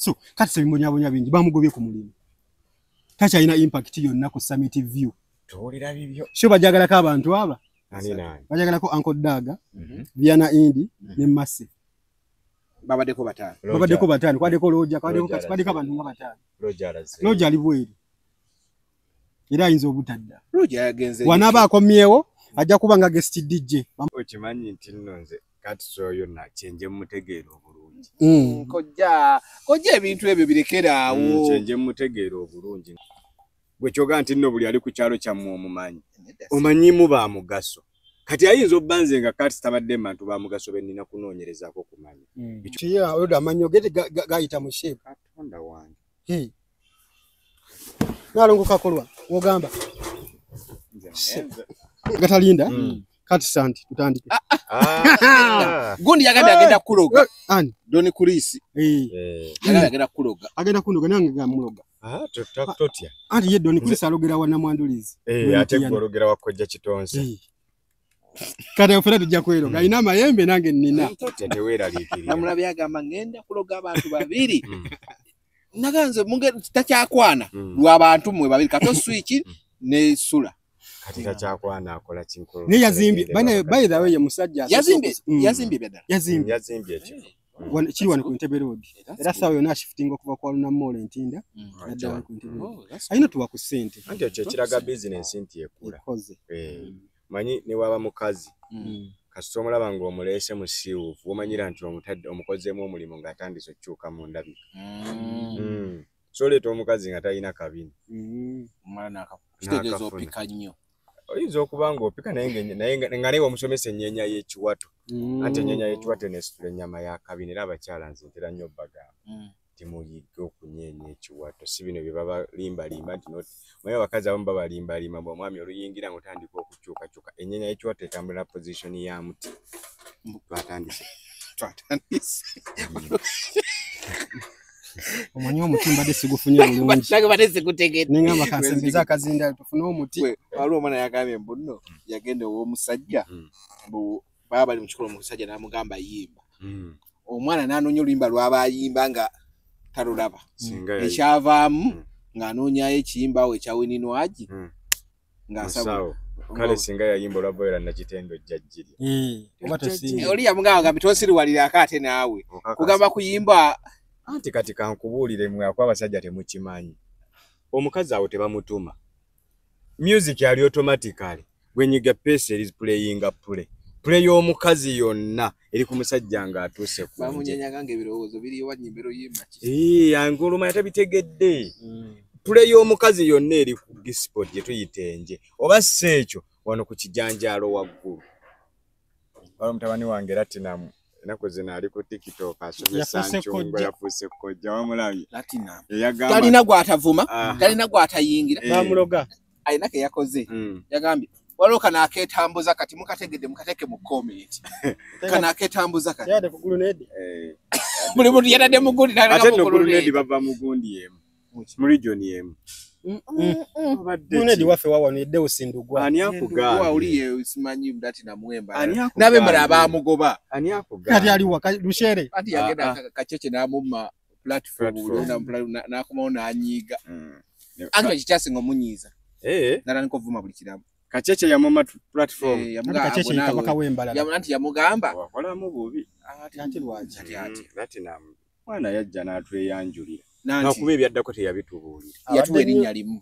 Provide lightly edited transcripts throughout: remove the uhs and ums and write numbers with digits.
So kati sebimbonya bingi bamugobye ku mulimu takyalina impact yonna ku Summit View tolera bibyo sio bajagalako abantu aba nani bajagalako Uncle Daga Viana Indi ne Masse babadeko batano kwadeko Roja kwadeko katibadeko abantu nga batano Roja alibweri era ayinza obutadda Roja yagenze wanaba akomyewo ajja kubanga guest DJ okimanyi nti nonze kati soyo na chenje mutegeero obulungi kojja ebintu ebyo birekera awo chenje mutegeero obulungi gwe kyoga nti nno buli ali ku kyalo kyammwe omanyimu ba mugaso kati ayinza obbanze nga kati tabadde mantu ba mugaso benina kunoonyerezaako kumanya kiya oda amanyo gete gayita mu shape katonda wange nalongo kakolwa wogamba gatalinda kati santi tutandike gundi yagenda agenda kuloga ani doni kulisi agenda kuloga nange gamuloga totya anti ye doni kulisi alogera wa namwandulizi ate gwologera wakojja kitonse kati ofera tujja kweroga alina amayembe nange nnina teweeraliikirira namulabi agamba ngenda kuloga abantu babiri naganze munge takyakwana lw'abantu mwe babiri kato switch ne sula kati takyakwana akola kinkolo ne yazimbye by the way musajja yazimbye bedala yazimbye ekyo kiri wano ku Ntebe Road era sawa yona shifting okuva kwa Luna Mall Ntinda nadda ku Ntebe Road ayina tuwa ku sente anti ekyo kiraga business nti ekula manyi ne waba mukazi kasita omulaba ng'omuleese musiiwuufu womanyira nti omukozeemu omulimu ng'atandise okukyuka mu ndabika so leeta omukazi nga talina kabini kitegeeza opika nnyo oyinza okuba ng'opika naye nga naye omusomesa ennyenya y'ekiwato anti ennyenya y'ekiwato nesitula ennyama ya kabini era abakyala nze ntera nnyo bagamba timuyigge okunyeenya ekiwato si bino bye babalimbalimba nti naye abakazi abamu babalimbalimba bw'omwami oluyingira ng'otandika okukyukakyuka ennyenya y'ekiwato etambulira pozisioni ya muti twatandise omanyi omutimba de sigufunye bulungi nage batese kutegete ningamba kansembeza akazinda tufuna omuti waliwo omwana yagambye mbuno yagenda ow'omusajja baba bali mu kikolo omusajja n'amugamba yimba omwana n'anoonya oluyimba lw'abayimba nga talulaba ekyavaamu ng'anoonyayo ekiyimbawo ekya Wininwagi ng'asaba kale singa yayimba olwabboyera nakitendo jjajjiri oli yamugamba gambi tosiriwalirako ate naawe kugamba kuyimba anti kati kankubuulire mwe akw'abasajja temukimanyi omukazi awo tebamutuma music ali automatically gwenyiga pace is playing play y'omukazi yonna eri ku musajja ng'atuuse ku bamunyenyaga ng'ebirowoozo biriwa nyimbero yimba yange olumanya tabitegedde play y'omukazi yonna eri ku gisport gye tuyita enje oba si ekyo wano ku kijanjaalo waggulu waliwo mutabani wange Latinamu ennaku zino ali ku TikTok asomesa Ncungo yafuuse kkojja wamulabye talina gw'atavuma talina gw'atayingira bamuloga alina ke yakoze yagambye waliwo kana akeetambuza kati mukategedde mukateeke mu comment kana akeetambuza kati yade ku gulunedi buli muntu yatadde mu gundi ate no gulunedi bava mu gundi yemu mu region yemu gulunedi waffe wawanidde usindugwa ani akugamba uliye simanyi mdati na mwemba nabe mara abamugoba ani akugamba kati aliwa lushere kati yagenda kacheche n'amumma platform n'akomawo n'anyiiga anti kikyasinga omunyiiza nala niko vuma buli kiramu kacheche ya mama platform kacheche kabaka wembala yamunanti yamugamba wakolamu bubi ati lwaji ati Latinamu mwana yajja n'atweyanjulira nakuba ebyaddako teyabitubuulira yatuwa erinnya limu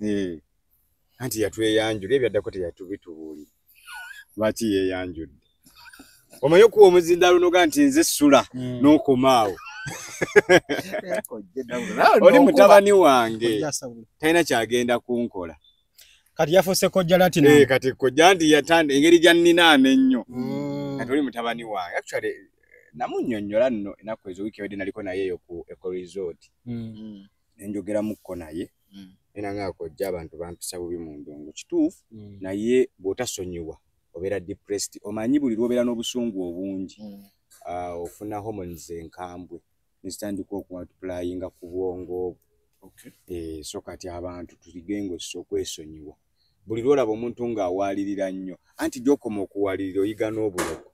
anti yatweyanjulira ebyaddako teyatubitubuulira lwaki yeeyanjudde omanyi okuwa omuzindaalo noga nti nze ssula n'okomaawo oli mutabani wange talina kyagenda kunkola kati yafuuse kojja Latinamu kati kojja nti yatanda engeri gyanninaana ennyo kati oli mutabani wange actually namunnyonnyola nno ennaku ezo wiiki ewedde naliko naye eyo ku Eco Resort nenjogeramukko naye era nga kojja abantu bampisa bubi mu ndongo kituufu naye bw'otasonyiwa obeera depressed omanyi buli lw'obeera n'obusungu obungi ofuna hormones enkambwe nezitandika okumultiplyinga ku bwongo so kati abantu tuligengo okwesonyiwa buli lwolaba omuntu ng'awaalirira nnyo anti gy'okoma okuwaalirira oyiga n'obulogo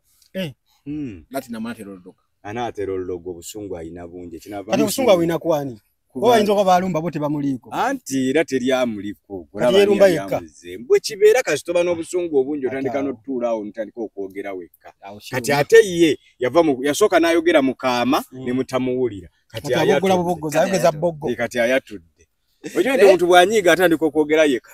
Latinamu ateroddoka anaatera olulogo obusungu alina bungi kati obusungu alina kwani oyinza okuba balumba bo tebamuliiko anti era teryamuliko yerumba yekka bwe kibeera kasitoba n'obusungu obungi otandika n'otutuulaawo notandika okwogera wekka kati ate ye yasooka n'ayogera mu kaama ne mutamuwulira kati ayatudde okimanyi omuntu bw'anyiiga atandika okwogera yekka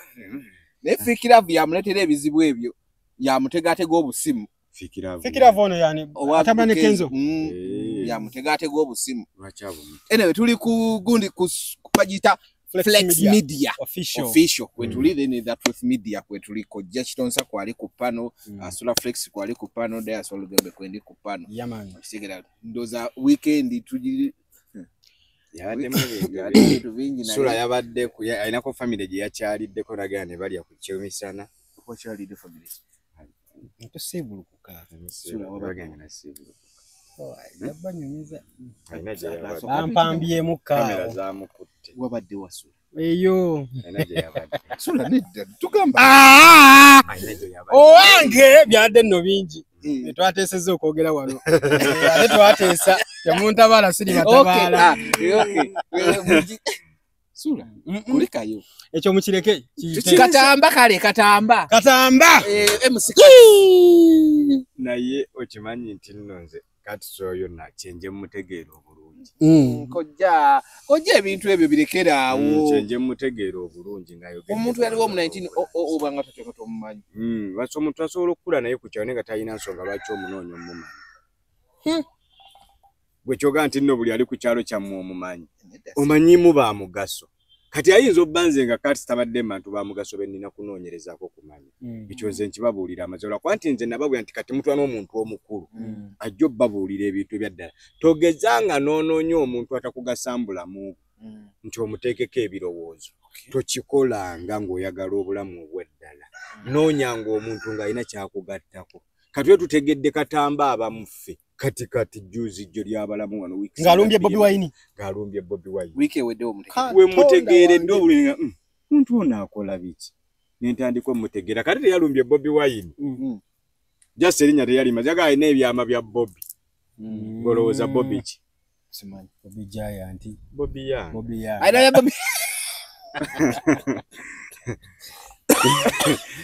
naye Fikiravu yamuleetera ebizibu ebyo yamutegaatega obusimu Fikiravu ono yani atambula ne Kenzo yamutegaatega obusimu anyway tuli ku gundi bagiyita Flex Media official kwetuli then that Truth Media kwetuli Kojja Kitonsa kwali ku pano Asula Flex kwali ku pano Dias Olugembe kwendi ku pano yaman sigera ndoza weekend tujiri Sula yabadde ayinako family gye yakyaliddeko nagera ne balya ku kyomisana wakyalidde family tosebulukuka Sula wabagenda na sibulu yabanyumiza bampambyemu kamera zaamukutte wabadde Wasula eyo Sula nedda tugamba owange byadde nno bingi twateesezza okwogera wano ate twateesa temuntabaala siri batabaala Sula kulikayo ekyo mukireke katamba kale katamba naye okimanyi nti nno nze kati soyo nakyenje mutegeera obulungi kojja ebintu ebyo birekeraawo kyenje mutegeera obulungi ngayogera omuntu yaliwo mu 19 obanga tateeka tomumanyi basi omuntu asobola okukula naye ku kyalo nga talina nsonga lwaki omunoonya omumanyi gwe kyoga nti nno buli ali ku kyalo kyammwe omumanyi omanyimu ba mugaso kati ayinza obbanze nga kati tabadde bantu ba mugaso bennina kunoonyerezaako kumanya ekyo nze nkibabuulira amazola kwa nti nze nababwira nti kati mutwa n'omuntu omukulu ajja obbabuulira ebintu ebyaddala togezanga n'onoonya omuntu atakugasambulamu nti omuteekeko ebirowoozo tokikolanga ng'oyagala obulamu obw'eddala noonyanga omuntu ng'alina kyakugattako kati we tutegedde katamba abamuffe kati juzi jjo lyabalamu wano wiki ng'alumbye Bobi Wine wiki ewedde we mutegeeredde obulinga muntu ono akola biki nentandika omutegeera kati teyalumbye Bobi Wine just erinnya teyalima jaga alina ebyama bya Bobi olowooza Bobi ki simanyi Bobi Giant Bobi Yang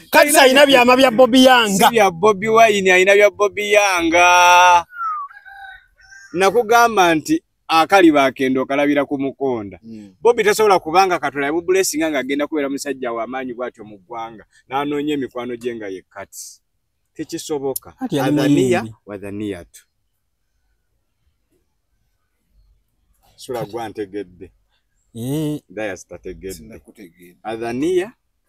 kati alina byama bya Bobi Yanga bya Bobi Wine alina bya Bobi Yanga nakugamba nti akali bakendo kalabira ku mukonda Bobi tasobola kubanga Katonda yabu blessing nga agenda kubeera musajja wa maanyi bwatyo mu ggwanga n'anoonya emikwano gye nga ye kati tekisoboka wadhania tu Sula gwantegedde Dias tategedde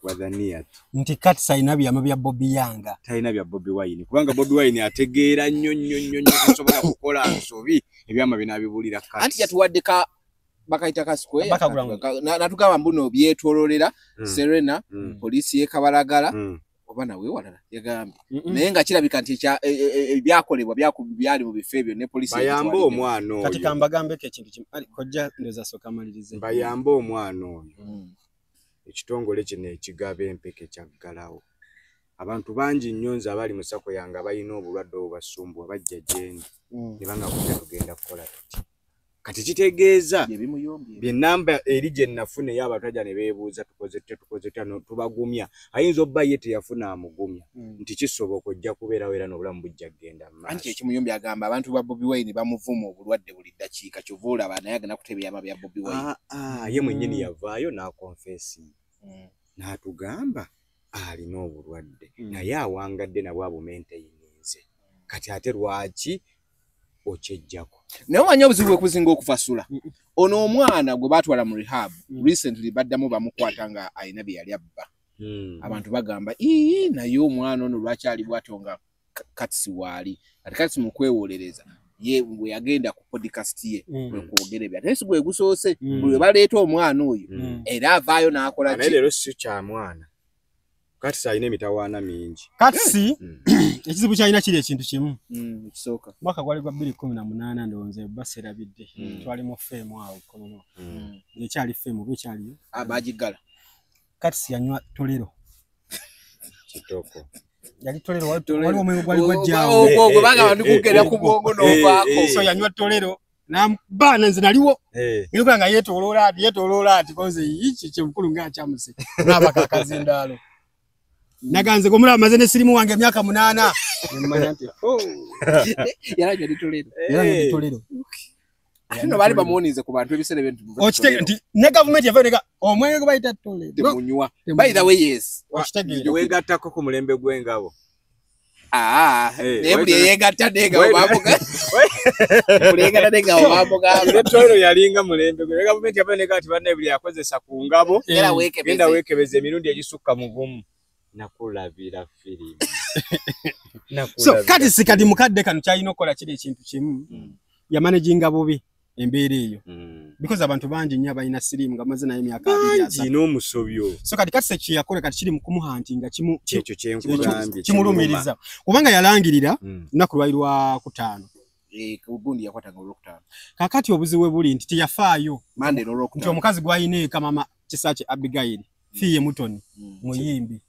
wadhania tu nti kati sayina byama bya Bobi Yanga talina bya Bobi Wine kubanga Bobi Wine ategeera nnyo tasobola kukola nsobi ebyama binabibulira kati anti yatuwadde bakayita ka square natugamba mbuno byetololera Serena polisi ye Kabalagala oba nawe walala yagambye naye nga kirabika nti ebyakolebwa byali mu bifo ebyo ne polisi bayamba omwana oyo kati kambagambeko ekintu kimu kojja ndoza soka malirize bayamba omwana oyo ekitongole kino ekigaba empeke kyaggalawo abantu bangi nnyo nze abali mu sako yange abalina obulwadde obubasumbuwa bajja gyendi ne banga kujja tugenda kukola tuti kati kitegeeza byenamba eri gye nnafuna eyo abantu ajja ne beebuuza tukoze tubagumya ayinza obba ye teyafuna amugumya nti kisoboka ojja kubeerawo era n'obulamu bujja kugenda mu maaso anti ekimuyombi agamba abantu ba Bobi Wine bamuvuma obulwadde buli ddakiika kyova olaba naye agenda kuteba ebyama bya Bobi Wine ye mwennyini yavaayo n'akonfesi n'atugamba alina obulwadde naye awangadde nabwo abumenteyinze kati ate lwaki okyejjako naye omanyi obuzibu bwe kuzinga okufa Sula ono omwana gwe baatwala mu rehab recently baddamu bamukwata nga alina bye yali abba abantu bagamba naye omwana ono lwaki ali bw'atyo nga katisi waali ati katisi mu kwewolereza ye bwe yagenda ku podcast ye kwe kwogera ebyo ate si gwe gusoose bwe baleeta omwana oyo era avaayo n'akola ki leero si kya mwana katisi alina emitawaana mingi katisi ekizibu kyalina kiri ekintu kimu ekisooka mwaka gwali gwa 2018 ndowooza baserabidde twali mu feemu awo konono ekyali feemu bwekyaliyo bagiggala katisi yanywa tolero kitoko yali tolero wali omwe gwali gwajjaawo ogwo banga bandikugera ku bwongo n'ovaako so yanywa tolero nambana nze naliwo nilikuwa nga yetoloola ati koze ichi kyemukulu ng'akyamuse n'abakakazindaalo naganze gomulaba maze ne sirimu wange emyaka 8 nemmanya nti yarajja ditolero no bali bamuwonize ku bantu ebisere bintu okitege nti ne government yavaneka omwenge gwe bayita tolero munywa by the way yes okitege wegattako ku mulembe gw'engabo nebuli yegatta n'engabo bamuga buli yegatta n'engabo bamuga tolero yalinga mulembe gwe government yavaneka ati banne buli yakozesa ku ngabo genda weekebeza emirundi egisukka mu gumu nakulabira firimu so kati sikadi mukadde kano kyalina okukola kiri ekintu kimu yamanaginga bubi embeera eyo because abantu bangi nnyo balina sirimu nga bamaze nayo emyaka 2 n'omusobyo so kati se yakola kati kiri mu kumuhantinga ekyo kyenkugambye kimulumiriza kubanga yalangirira lunaku lwali lwa 5 kugundi yakwatanga olwokutaano kakati obuziwe buli nti tiyafaayo mande olwokutaano nti omukazi gwayina eka mama Kisache Abigail fiye mutoni muyimbi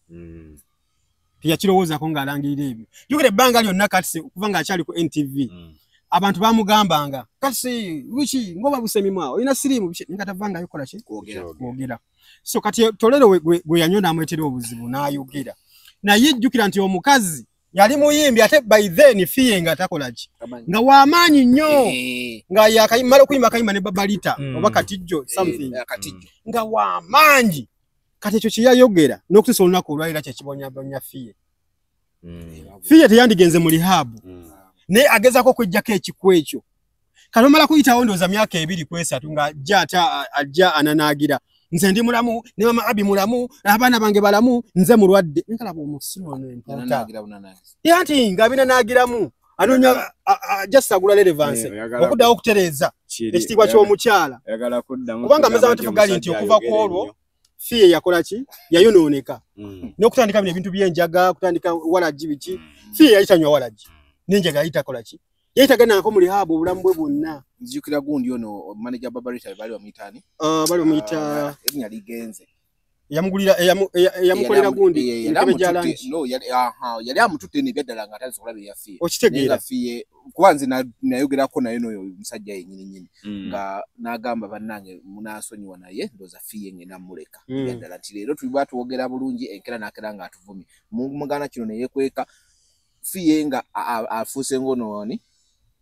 tiyakirowoozaako ng'alangirira ebyo jukira ebbanga lyonna kati kuva ng'akyali ku NTV abantu bamugambanga kati wiki ngoba busemimwa olina sirimu nkatavanga yukola ki kwogera so kati tolero gwe yanyona amwetera obuzibu n'ayogera naye jjukira nti omukazi yali muyimbi ate by then fiye nga takola ki nga w'amaanyi nnyo nga yakayimala okuyimba akayimba ne Babalita oba Katijjo something nga w'amaanyi kati ekyo kyeyayogera n'okutuusa olunaku olwalira kyekibonyabonya fiye fiye teyandigenze mu lihabu ne agezako okujjako ekikwu ekyo kati omala kuyitawo ndowooza myaka 2 ku 3 nga ajja ananaagira nze ndi mulamu ne mama Abi mulamu abaana bange balamu nze mulwadde nkalaba omusiru ono empuuta yanti nga binanaagiramu anoonya ajasagula relevance okuddawo okutereeza ekitiibwa ky'omukyala kubanga amaze amatufu gali nti okuva ku olwo fiye yakola ki yayonooneka n'okutandika bino ebintu by'enjaga kutandika walagi biki fiye yayitanywa walagi n'enjaga yayitakola ki yayitaganako mu lihabu obulamu bwe bwonna nzijukira gundi ono manager Babalita bali bamuyitaani bali bamuyita erinnya ligenze yamugulira yamukolera gundi yali amututte n'ebyaddala nga atasobola bye yafiye okitegeera fiye kwanze nayogerako naye n'oyo musajja yennyini nga n'agamba bannange munaasonyiwa naye ndooza fiye ngenda muleka ebyaddala nti leero tuliba tuwogera bulungi enkera n'akera ng'atuvumye mugana kino ne yeekweka fiye nga afuuse ng'onooni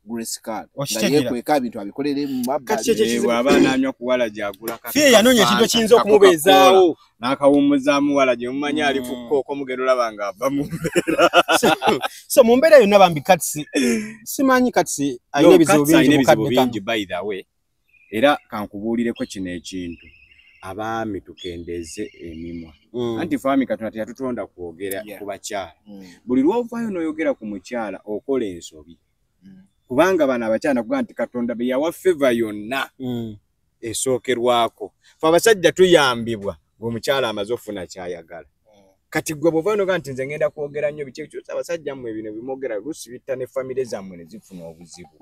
Grace Card nga yeekweka ebintu abikolere mu mabbali bw'aba anywa ku walagi agula fiye yanoonya ekintu ekiyinza okumubeezaawo n'akawummuza muwala gye mumanyi ali ku kkooko mugenda olaba ng'ava mu mbeera so mu mbeera yonna bambi katisi simanyi katisi alina ebizibu bingi by the way era kankubuulireko kino ekintu abaami tukendeeze emimwa anti faami Katonda teyatutonda kwogera ku bakyala buli lw'ovaayo n'oyogera ku mukyala okola ensobi kubanga bano abakyala kuga nti Katonda be yawa feva yonna esookerwako fe abasajja tuyambibwa ng'omukyala amaze ofuna kyayagala kati gwe bw'ovaayo n'oga nti nze ngenda kwogera nnyo biki ekikyusa abasajja mmwe bino bimwogera luusi bitta ne famire zammwe ne zifuna obuzibu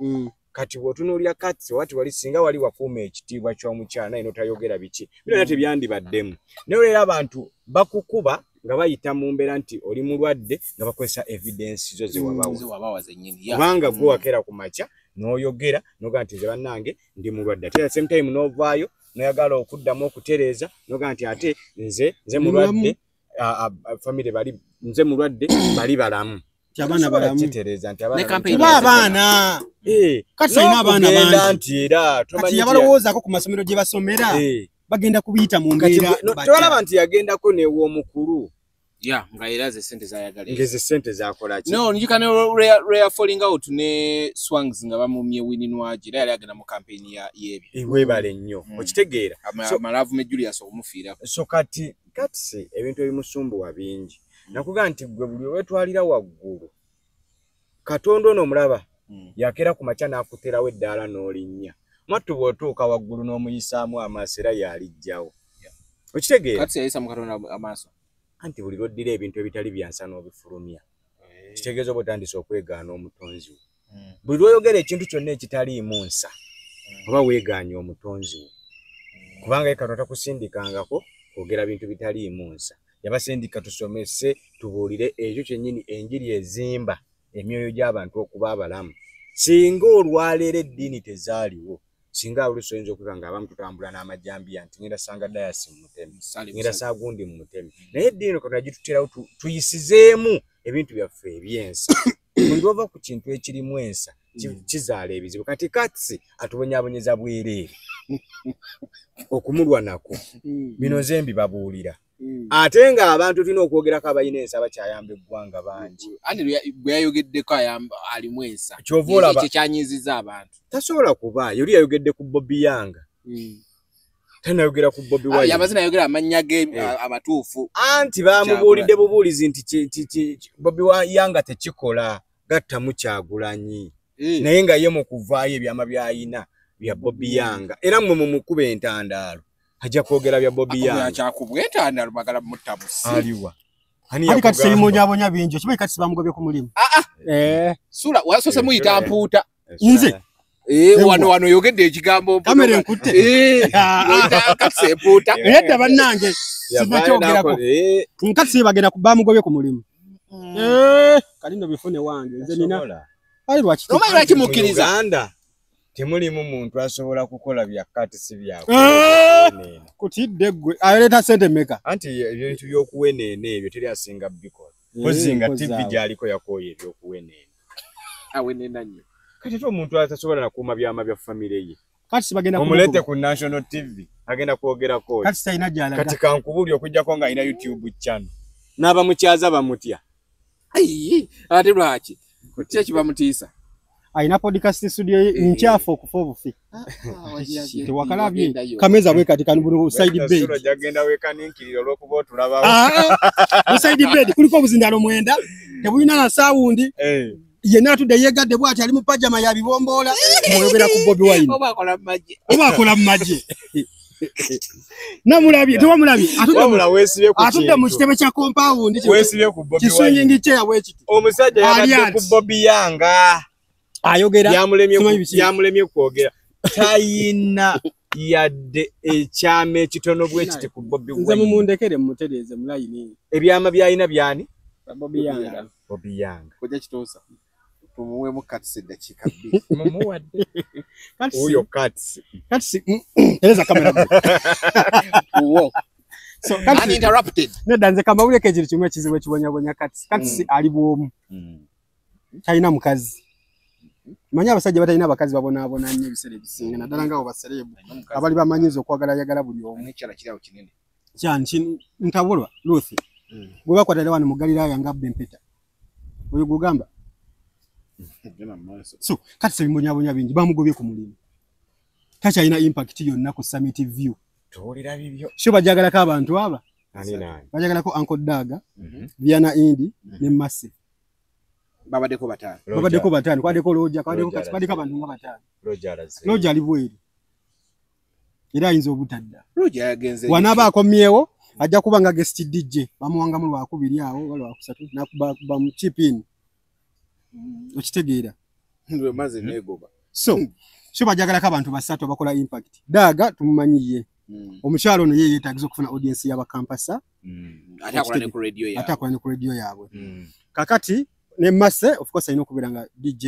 kati bw'otunuulira kati wati wali singa wali wakuuma ekitiibwa ky'omukyala naye n'otayogera biki byonna tebyandibaddemu naye olero abantu bakukuba nga bayita mu mbeera nti oli mulwadde nga bakozesa evidence zo ze wabawa kubanga gwe wakeera ku makya n'oyogera n'oga nti nze bannange ndi mulwadde ate same time n'ovaayo n'oyagala okuddamu okutereeza n'oga nti ate nze mulwadde famire bali nze mulwadde bali balamu abaana balamu kitereeza nti abaana kati alina abaana bangi era kati yabalowoozaako ku masomero gye basomera bagenda kubiyita mu mbeera tolaba nti yagendako n'ew'omukulu nga era ze sente zayagala ngeze sente zakola ki no njika ne rare falling out ne Swangs nga bamumye Winnie Nwagi era yali agenda mu campaign y'ebyo webale nnyo okitegeera Malavu me Julius okumufiira so kati ebintu ebimusumbuwa bingi nakuga nti gwe buli wetwalira waggulu Katonda ono omulaba yakera ku makya n'akuterawo eddaala n'olinnya mwattu bw'otuuka waggulu n'omuyisaamu amaaso era yalijjawo okitegeera kati yayisa mu Katonda amaaso anti buli lwoddira ebintu ebitali byansa n'obifulumya kitegeeza oba otandise okwegaana omutonzi wo buli lwoyogera ekintu kyonna ekitaliimu nsa oba weegaanye omutonzi wo kubanga Katonda takusindikangako kwogera bintu bitaliimu nsa yabasindika tusomese tubuulire ekyo kyennyini enjiri ezimba emyoyo gy'abantu okuba abalamu. Singa olwaleero eddiini tezaaliwo, singa oluusi oyinza okuba nga abamu tutambula n'amajambiya nti ngenda sanga dayasi mu mutemi, ngenda saagundi mu mutemi. Naye eddiini Katonda gituterawo tuyisizeemu ebintu byaffe ebyensa. Buli lwova ku kintu ekirimu ensa kizaala ebizibu. Kati katsi atubonyaabonyeza bwereere okumulwa nako bino nze mbibabuulira. Ate nga abantu tulina okwogerako abalina ensa bakyayamba eggwanga bangi. Bwe yayogeddeko alimu ensa ekyo kyanyiizizza abantu. Tasobola kuba yoli yayogedde ku Bobby Yanga tanayogera ku Bobby Wine. Yabazina yogera amannya ge amatuufu anti bamubuulidde bubuulizi nti Bobby Yanga tekikola gattamu Kyagulanyi naye nga ye mu kuvaayo ebyama by'ayina bya Bobby Yanga era mmwe mumukube entandaalo ajja kwogera bya Bobby Yanga kyakubwa entandaalo bagala mutabusi aliwa ani kati sebimonyaabonya bingi kimanyi kati bamugobye ku mulimu sula wasose muyita mpuuta nze wano yogedde ekigambo kamera enkutte kati mpuuta edda bannange sinakyogerako nkati bagenda bamugobye ku mulimu kalino bifune wange nze nina ali lwaki mukkiriza Uganda temulimu muntu asobola kukola bya kati si byako kutidde gwe ayoleta sente meka anti ebintu by'okuweneene ebyo teri asinga bikola kozinga TV gyaliko yakooye ebyokuweneene aweneena nnyo kati omuntu atasobola nakuuma byama bya famire ye kati bagenda omulete ku National TV agenda kwogeraako kati sayina gyalaga kati kankubuli okujjako nga alina YouTube channel n'abamukyaza bamutya ate lwaki kyeki bamutiisa ayina podcast studio nkyafu okufa obufi tewakalabye kameza bwe kati kanu buno side bed jagenda wekaninkirira olw'okuba otulaba side bed kuliko obuzindalo mwenda tebulina na saawundi yenna atudde yeegadde bw'ati ali mu pajama ya bibomboola mwogera ku Bobby Wine oba akola mu magye namulabye tewamulabye atudde mu kitebe kya compound kiswinging chair bwekiti omusajja yabadde ku Bobby Yanga ayogera yamulemye kwogera tayina yadde ekyama ekitono bwekiti ku Bobby Wine nze mumundekere mumutereeze mulayini ebyama byayina byani Bobby Yanga koja kitoosa tumuwemu katsi eddakiika bbiri mumuwadde oyo katsi tereza kamera so uninterrupted nedda nze kamawuleko ekiri kimu ekizibu ekibonyabonya katsi ali bwomu talina mukazi manyi abasajja batalina abakazi babonaabona nnyo ebiseera ebisinga naddala ngaawo basereebu abali bamanyiza okwagalayagala buli omu ekyala kirawo kinene kyani ntabulwa Ruth gwe bakwatira wano mu Galilaya nga Bempeta oyo gugamba so kati sebimbonya bingi bamugobye ku mulimu takyalina impact yonna ku Summit View tuwulira bibyo sho bajagalako abantu aba bajagalako Uncle Daga Viana Indi ne Masse babaddeko bataano kwaddeko Roja kwaddeko abantu nga bataano Roja ali bweri era ayinza obutadda wanaaba akomyewo ajja kuba nga guest DJ bamuwangamu lwakubiri awo lwakusatu nakuba mu chipin okitegeera ndwe maze negoba so bajagalako abantu basatu bakola impact Daga tumumanyiye omukyalo ono ye yeetagiza okufuna audience y'abakampasa ate akola ne ku radio yaabwe kakati ne Masse of course ayina okubeera nga DJ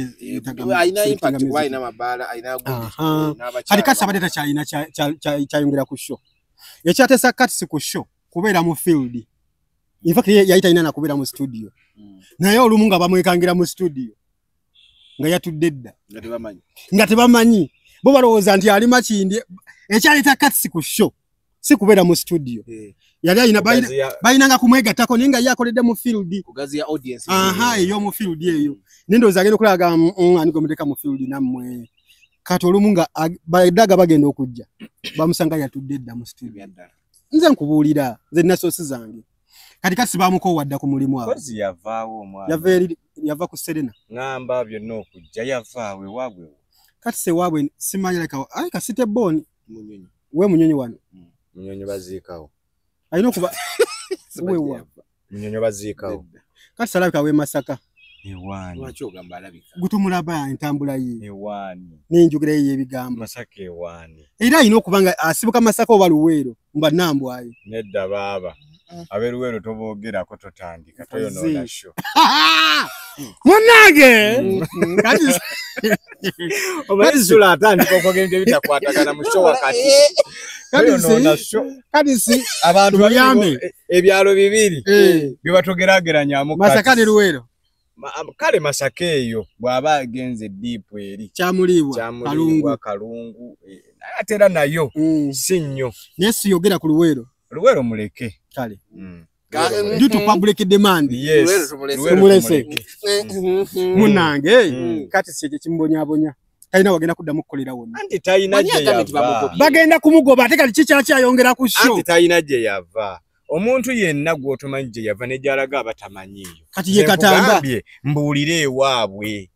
ayina impact kuba ayina mabaala ayina kati kasi abadde takyalina kyayongera ku show ekyateesa kati ku show kubeera mu field in fact yayita ayina na kubeera mu studio naye olumu nga bamwekangira mu studio nga yatudde dda nga tebamanyi bo balowooza nti ali makindi ekyaleeta kati ku show si kubeera mu studio yali ayina bayinanga kumwegattako naye nga ye akoledde mu field kugaziya audience eyo mu field eyo nendowooza agenda okulaga ani gwe muteeka mu field nammwe kati olumu nga Daga bagenda okujja bamusanga yatudde dda mu studio nze nkubuulira nze nina soosi zange kati bamukoowadda ku mulimu awo yava ku Serena ngamba byonna okujja yavaawe waabwe kati sewaabwe simanyi kasite boni we munyonyi wano munyonyi baziikawo ayina okuba munyonyi baziikawo kati salabika we Masaka ewaani lwaki ogamba alabika gutumulaba entambula ye ewaani n'enjogera ye y'ebigambo Masaka ewaani era ayina okuba nga asibuka Masaka oba Luweero mba Nambwayo nedda baaba aberuwero tobogerako totandika toyonoona sho munange omanyi sula atandika okugenda ebitakwatagana mu sho wakati toyonoona sho kadisi abantu bayambe ebyalo bibiri byebatogerageranyamu Masaka ne Luwero kale Masaka eyo bw'aba agenze deep eri Kyamulibwa Kalungu atera nayo si nnyo nesi yogera ku Luwero muleke kale due to public demand tumulese munange kati sije kimbonyabonya talina wagenda kuddamu kukolera wonna anti talina gye yava bagenda kumugoba ate kali kikyaki ayongera ku show anti talina gye yava omuntu yenna gw'otomanyi gye yava ne gy'alaga abatamanyiiyo kati ye Katamba mbuulire ewaabwe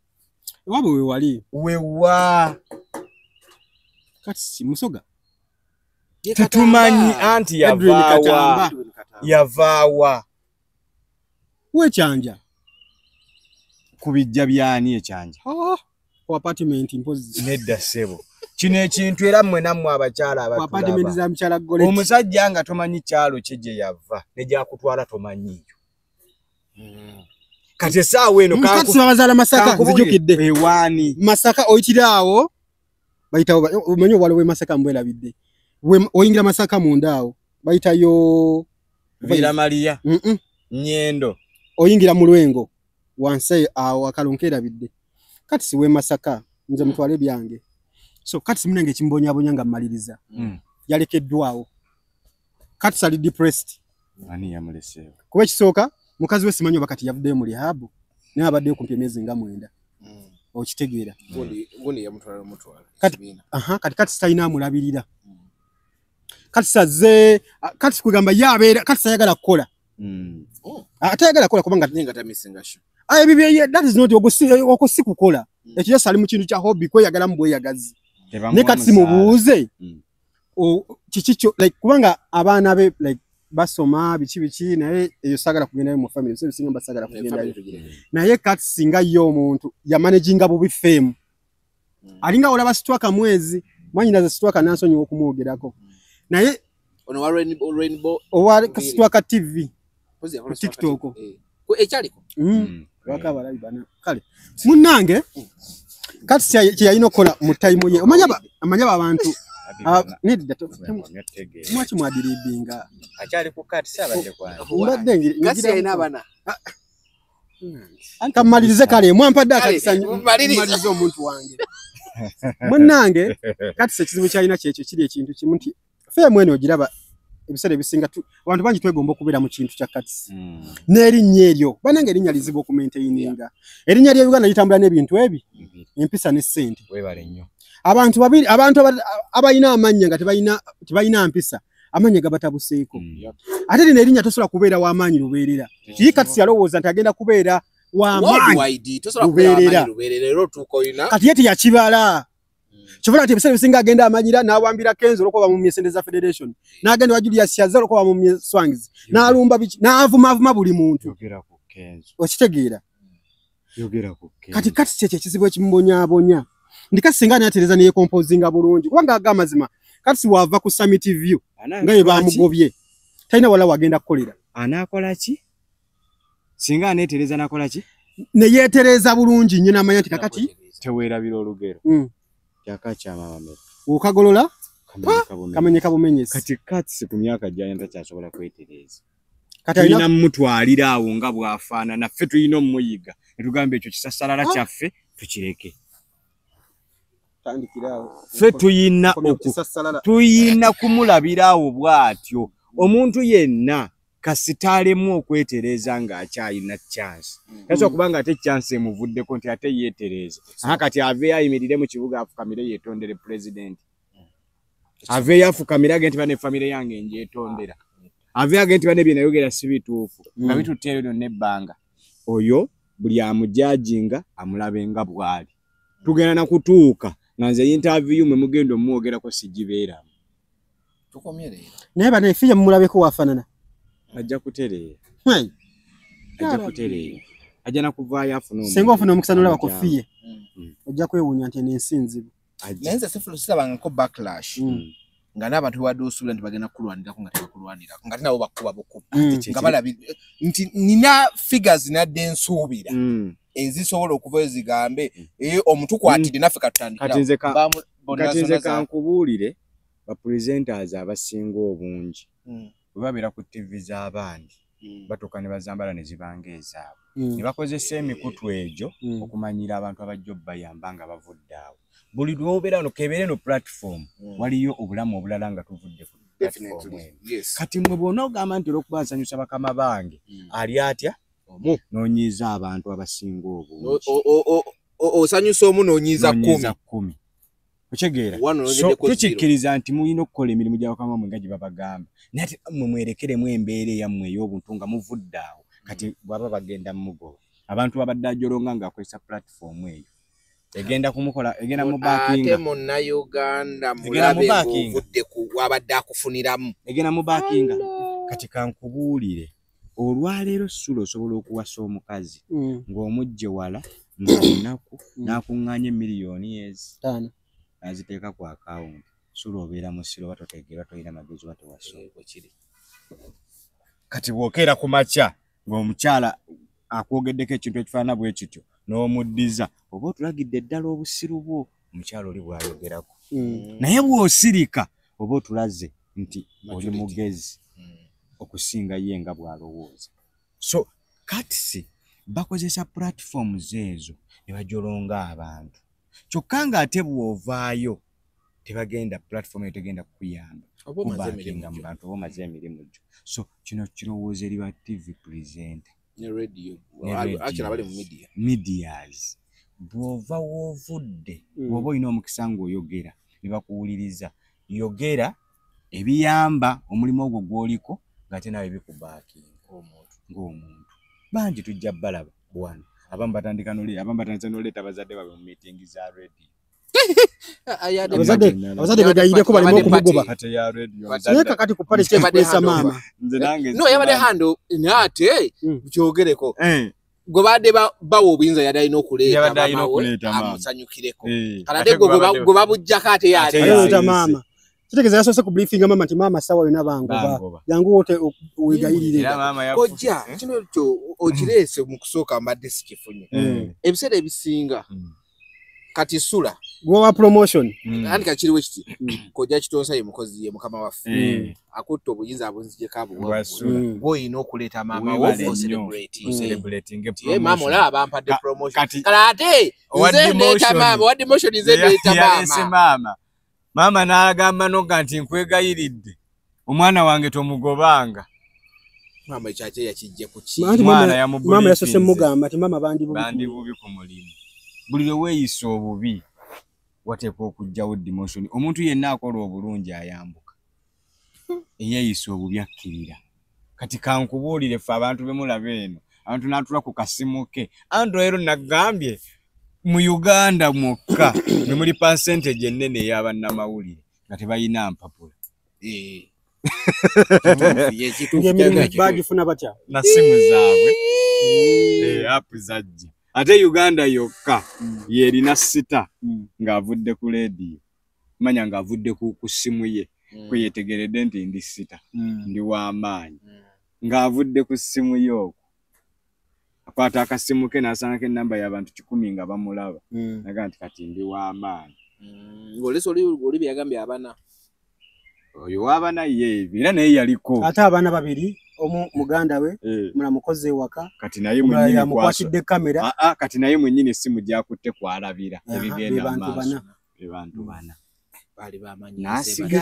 we wali wewa kati si Musoga tetumanyi anti yavaawa wekyanja ku bijja byani ekyanja ku apartment impozi nedda ssebo kino ekintu era mmwe nammwe abakyala apartment za mkyala Golet omusajja nga tomanyi kyalo kye gye yava ne gyakutwala tomanyiiyo kati essaawa eno kati babazaala Masaka zijukidde ewaani Masaka oyitiraawo bayitawo omanyi waliwo we Masaka mbwerabidde oyingira Masaka mundaawo bayitayo Vira Maria Nyendo oyingira mu Lwengo wansi awo akalonkerabidde kati siwe Masaka nze mutwale byange so kati simunenge kimbonyabonya nga maliriza yalekeddwawo kati sali depressed ani yamulese kuba kisooka mukazi we simanyi bakati yavuddeyo mu rehab naye abaddeyo kumpi emyezi nga 9 okitegeera gundi yamutwala kati sitalina amulabirira kati saze kati kugamba yabeera kati sayagala kukola atayagala kukola kubanga ninga tamisinga sho bibye that is not okosi kukola ekyo sali mu kintu kya hobby kweyagala mu bweyagazi ne kati simubuuze kikicho like kubanga abaana be like basoma bichi naye eyo sagala kugenda mu family so bisinga basagala kugenda naye kati singa yo omuntu ya managinga bubi fame alinga olaba sitwaka mwezi mwanyina za sitwaka nansonyi okumwogerako naye ono wa Rainbow owa sitwaka TV ku TikTok ko ekyaliko wakaba live bana kale munange kati yayino kola mu time ye amanya abantu need that mwachi mwadiribinga akyali ku kati sabaje kwanza mbadde gasi ina bana ankamalirize kale mwampadde akakisanyu malirize omuntu wange munange kati sekizibu kyalina kyekyo kiri ekintu kimu nti fe mwene ogiraba ebisere bisinga abantu bangi twegomba okubeera mu kintu kya kati n'erinnya eryo banange erinnya lizibu okumaintaininga erinnya lya Uganda litambula n'ebintu ebi empisa ne ssente webale nnyo abantu babiri abantu abayina amanya nga tebayina mpisa amanya gabatabuseeko ate lino erinnya tosobola kubeera w'amaanyi lubeerera kiri kati yalowooza nti agenda kubeera w'amaanyi lubeerera kati ye teyakibala kyovula nti ebisere bisinga agenda amanyira n'awambira Kenzo olwokuba mu myesende za Federation n'agenda wa Julius Yaza olwokuba mu myeswangizi n'alumba biki n'avuma buli muntu okitegeera kati kati ekizibu ekimbonyabonya ndikati singa natereza ne composinga bulungi kubanga agamazima kati wava ku Summit View nga ye bamugobye talina wala wagenda kukolera anakola ki singa anetereza nakola ki ne yetereza bulungi nnyo n'amanya nti kakati teweerabira olugero Yakacha mama ukagolola kamenyeka bumenyesi kati kati ku myaka jya takyasobola kwetereza kati alina mutwalira awo nga bwafaana naffe tuyina omuyiga etugambe ekyo kisasalala kyaffe tukireke tandikirawo ffe tuyina kumulabirawo bwatyo omuntu yenna kasitaalemu okwetereza ng'akyalina chance kaso kubanga ate chance emuvuddeko nti ate yeetereza kati ave ayimirire mu kibuga afukamire yeetondere president ave afukamire agenti bane family yange njeetondera ave agenti bane bye nayogera si bituufu nga bituttero lyo nebbanga oyo buli amujajinga amulabenga bwali tugenda na kutuuka nanze interview mwe mugendo muogerako sigibeera tukomyere naye bane fije mumulabeko wafanana ajja kutereera ajja nakuvaayo afuna senga ofuna omukisanula bakofiye ojja kwewuunya nti nensinzibu nenze sifulu silabanga ko backlash nga n'abantu wadde osuubira nti bagenda kulwanirako nga tebakulwanira ngati nabo bakuba bukuba nga balabi nti nina figures nadde nsuubira ezisobola okuva ezigambe omutukwatire naffe kati nze kankubuulire bapresenters abasinga obungi bwe babeera ku TV z'abandi batuuka ne bazambala ne zibanga ezaabwe ne bakozesa emikutu egyo okumanyira abantu abajja obbayamba nga bavudde awo buli lwobeera no kebeere no platform waliyo obulamu obulala nga tuvudde ku platform kati mwe bwona ogamba nti olwokuba nsanyusa bakama bange ali atya noonyiiza abantu abasinga obungi osanyusa omu noonyiiza 10 okitegeera tukikkiriza nti mulina okukola emirimu gya bakama mwe nga gye babagamba naye ate mmwe mwerekeremu embeera eyammwe ey'obuntu nga muvudde awo kati bwaba bagenda mmugoba abantu babadde ajolonga ng'akozesa platform eyo egenda kumukola egenda mu backing ate munnayuganda mulabe ng'ovudde ku wabadde akufuniramu egenda mu backing kati kankubuulire olwaleero Sula osobola okuwasa omukazi ng'omugje wala ng'olunaku n'akuŋŋaanya miliyoni ezi aziteeka ku akawunti Sula obeera musiro batotegeera tolina magezi oba tewasooka kati bw'okeera ku makya ng'omukyala akwogeddeko ekintu ekifaanana bwe kityo n'omuddiza oba otulagidde eddala obusiru bwo omukyala oli bw'ayogerako naye bw'osirika oba otulaze nti oli mugezi okusinga ye nga bw'alowooza so kati bakozesa platforms ezo ne bajolonga abantu kyokka ng'ate bw'ovaayo tebagenda platform eyo tegenda kukuyamba kubakinga mu bantu oba omaze emirimu gyo so kino kirowooza eri ba TV presenter ne radio abali mu medias bw'ova woovudde bw'oba olina omukisa ng'oyogera ne bakuwuliriza yogera ebiyamba omulimu ogwo gw'oliko ng'ate nawe bikubaakinga ng'omuntu bangi tujja balaba bwana abamu batandika n'oleeta bazadde babe mu meeting za radio abazadde begayireko baleme okumugoba naye kakati ku pale kyekwesa maama no yabadde hando naate kyogereko gwe badde bawa obuyinza yadde alina okuleeta amusanyukireko kalate gwe babujjako ate yaleeta maama kitegeeza yasoose ku briefinga maama nti maama sawa yona bangoba yangu wote wegayirire kojja kino kyo okireese mu kusooka mbadde sikifunye ebiseera ebisinga kati Sula gwa promotion andi kachiriwe kiti kojja kitonsa ye mukozi ye mukama waffe akutta obuyinza abunzije kabo boyi n'okuleeta maama wo celebrating mama ola abampadde promotion kalate nze ndeeta maama wa demotion nze ndeeta maama mama n'agamba noga nti nkwegayiridde omwana wange tomugobanga mama ekyache yakijje ku ki mama yasose mugamba ati mama bandi bubi ku mulimu buli lwe weeyisa obubi wateekwa okujjawo demotion omuntu yenna akola obulungi ayambuka eyeeyisa obubi akkirira kati kankubuulire ffe abantu bemulaba eno abantu n'atula ku kasimu ke androero nagambye mu Uganda mwokka ne muli percentage ennene ey'abannamawulire nga tebalina mpapula bagifuna batya na simu zaabwe app zajja ate Uganda yokka yerina sita ng'avudde ku radio manya ng'avudde ku simu ye kwe yetegeredde nti ndi sita ndi w'amaanyi ng'avudde ku simu ye okwo akwata akasimu ke n'asangako ennamba y'abantu 10 nga bamulaba naga nti kati ndi w'amaanyi ng'olesa oli byagambye abana oyo w'abana ye era naye yaliko ate abaana babiri omu muganda we mula mukoze waka kati naye mwennyini yamukwatidde kamera kati naye mwennyini essimu gyakutte kwalabira ebigenda maaso bantu bana bali bamanyi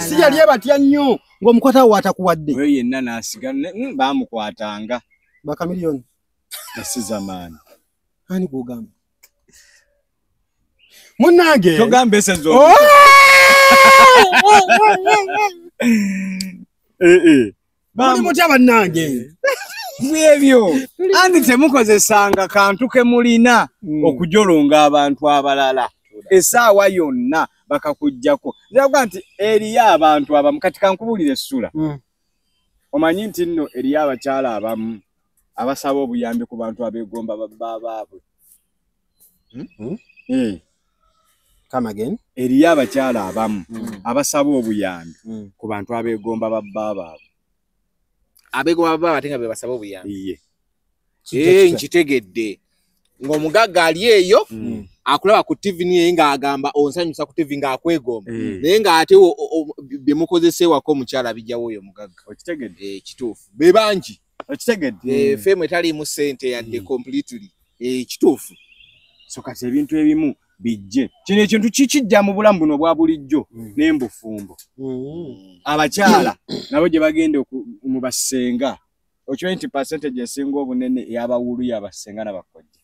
si yali batya nnyo ng'omukwatawo watakuwadde oyo yenna n'asigala baamukwatanga bakamiliyoni esizamaani ani gwogamba munnange togamba esezo bali mutya bannange ebyo andi temukozesanga kantu ke mulina okujolonga abantu abalala essaawa yonna bakakujjako zaga nti eriyo abantu abamu kati kankubuulire Sula omanyi nti nno eriyo abakyala abamu abasaba obuyambi ku bantu abeegomba babba baabwe Come again. Eriyo abakyala abamu abasaba obuyambi ku bantu abeegomba babba Abegomba babba atenga be basaba obuyambi. Iye. Nkitegedde. Ng'omugagga ali eyo akulaba ku TV niye nga agamba onsanyusa ku TV nga akwegomba. Naye nga ate bye mukozesewako omukyala bijjawo oyo mugagga. Okitegedde? Kituufu. Be bangi. Okitegedde? Femme etaliimu ssente yadde completely. Kituufu. So kati ebintu ebimu bijje. Kino ekintu kikijja mu bulamu buno bwa bulijjo n'embufumbo. Abakyala nabo gye bagenda mu basenga. O 20% esinga obunene y'abawulu y'abasenga n'abakojja.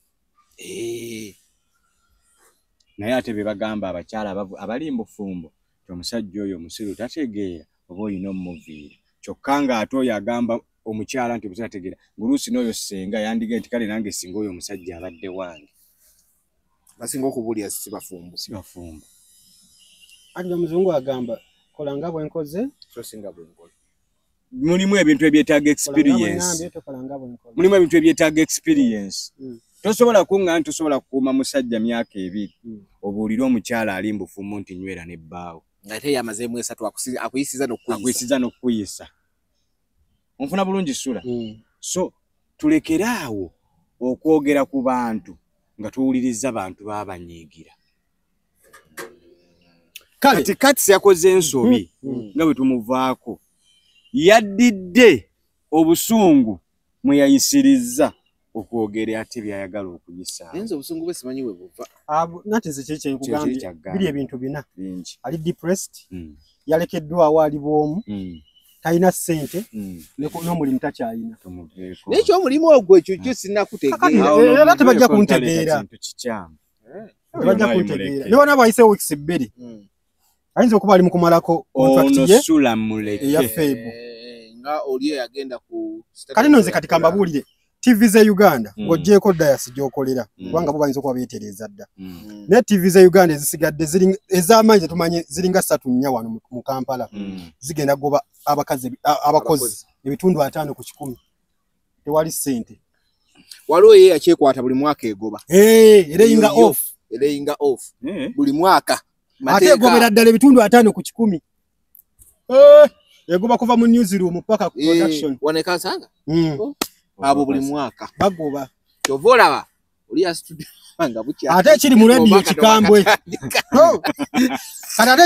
Naye ate be bagamba abakyala abali mbufumbo omusajja oyo omusiru tategeera oba olina omuviira. Kyokka nga ate oyo agamba omukyala nti butategeera nguluusi n'oyo senga yandiga nti kale nange singa oyo omusajja abadde wange. Basinga okubulya si bafumbo. Ati omuzungu agamba kola nga bwenkoze so singa bwenkola. Mulimu ebintu ebyetaaga experience. Mulimu ebintu ebyetaaga experience. Tosobola kunga tosobola kukuuma musajja myaka 2 obuulira omukyala ali mbufumbo nti nywera ne bbaawo. Ngate yamazeemu 3 akuyisiza n'okuyisa. Onfuna bulungi sura. So tulekeraawo okwogera ku bantu nga tuwuliriza abantu babanyiigira. Kati Katsi yakoze ensobi nga bwe tumuvaako. Yaddidde obusungu mwe yayisiriza okwogera ate byayagala okuyisa. Enzo obusungu bwe simanyi bwe buva. Nati zekye nkugambye biri ebintu bina. Bingi. Ali depressed. Yalekeddwawo ali bwomu. Talina ssente n'omulimu takyalina. N'ekyo omulimu ogwo ekyo sinnakutegeera. Era tebajja kuntegeera. Tebajja kuntegeera. Ne bonna bwayise weeks 2. Ayinza okuba ali mu kumalako contract ye. Ono sula muleke. Eya Febo. Nga oli yagenda ku. Kati nonze kati kambabuulire. TV ze Uganda ng'oggyeko dayasi gy'okolera kubanga bo bayinza okuba beetereza dda. Ne TV ze Uganda ezisigadde ez'amaanyi zetumanyi ziringa 3-4 wano mu Kampala zigenda goba abakozi ebitundu 5 ku 100. Tewali ssente. Waliwo ye yakyekwata buli mwaka egoba. Ereyinga off. Buli mwaka. Ate egobera ddala ebitundu 5 ku 100. Egoba kuva mu newsroom paka ku production. Waneka nsanga? Abo buli mwaka bagoba kyovolaba oli ya studio nga bukya ate kiri mu radio kikambwe kana ate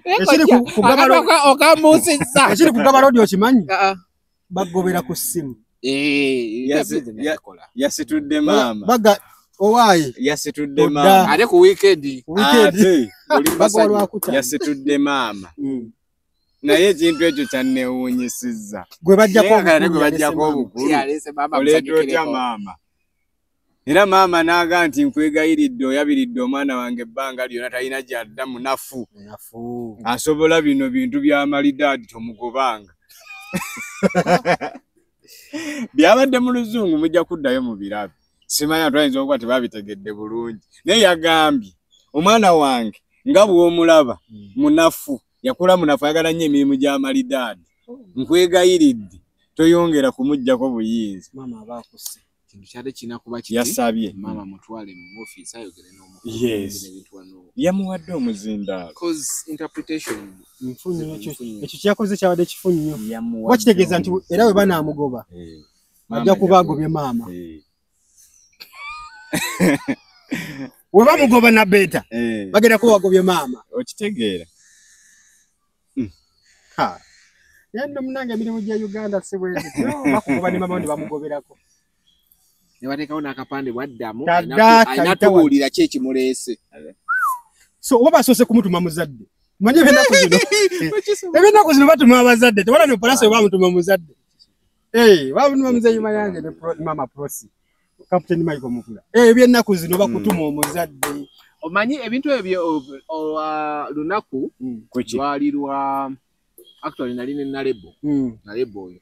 ekiri kugaba okamusisa ekiri kugaba radio kimanyi bagobera ku simu yasitudde mama baga owaye yasitudde mama ate ku weekend yasitudde mama naye ekintu ekyo kyannewuunyisizza. Gwe bajjako obukulu. Oleeta otya maama. Era maama n'aga nti nkwegayiridde oyabiridde omwana wange ebbanga lyonna talina gy'adda munafu. Asobola bino bintu by'amalidaadi tomugobanga. Byabadde mu luzungu mujja kuddayo mu birabe. Simanya twayinza okuba tebabitegedde bulungi. Naye yagambye omwana wange nga bw'omulaba munafu. Yakula munafu ayagala nnyo emirimu gy'amalidaadi. Nkwegayiridde toyongera kumuggyako buyinza. Mama abaakuse. Kintu kyali kina kuba kiti. Yasabye. Mama mutwale mu office ayogere n'omu. Yes. Yamuwadde omuzindaalo. Cause interpretation. Mfunyo ekyo kyakoze kyabadde kifunyo. Wakitegeeza nti era we banaamugoba. Ajja kuba agobye maama. We bamugoba na beta. Bagenda kuba wagobye maama. Okitegeera. Yanda munange emirimu gya Uganda sibwezi. Bakugoba ne mama ndi bamugoberako. Ne bateekawo n'akapande bwaddamu ayina tubuulira ki ekimuleese. So oba basoose kumutuma muzadde. Manye ebyennaku zino. Ebyennaku zino batuma abazadde. Tewala ne polisi we bamutuma muzadde. Bamutuma muzeyima yange ne mama Prosi. Captain Michael Mukula. Ebyennaku zino bakutuma omuzadde. Omanyi ebintu ebyo lunaku lwali lwa actually nali ne Nalebo. Nalebo oyo.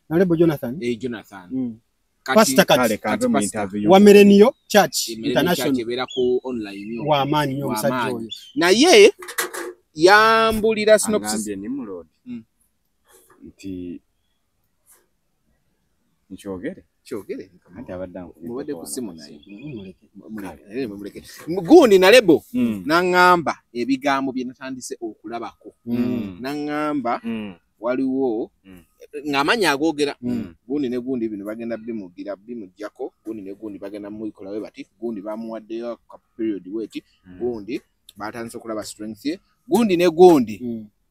Nalebo Jonathan. Jonathan. Pastor Kale mu interview. Wa Milenio Church International. Ebera ku online yo. Wa amaanyi nnyo omusajja oyo. Naye yambulira synopsis ni mulodi. Nti nkyogere. kyogere anti abadde mubadde ku simu naye muleke gundi na lebo nangamba ebigambo bye natandise okulabako nangamba waliwo ngamanya agogera gundi ne gundi bino bagenda bimugira bimujjako gundi ne gundi bagenda muikola we bati gundi bamuwaddeyo ka period weti gundi batandise okulaba strength ye gundi ne gundi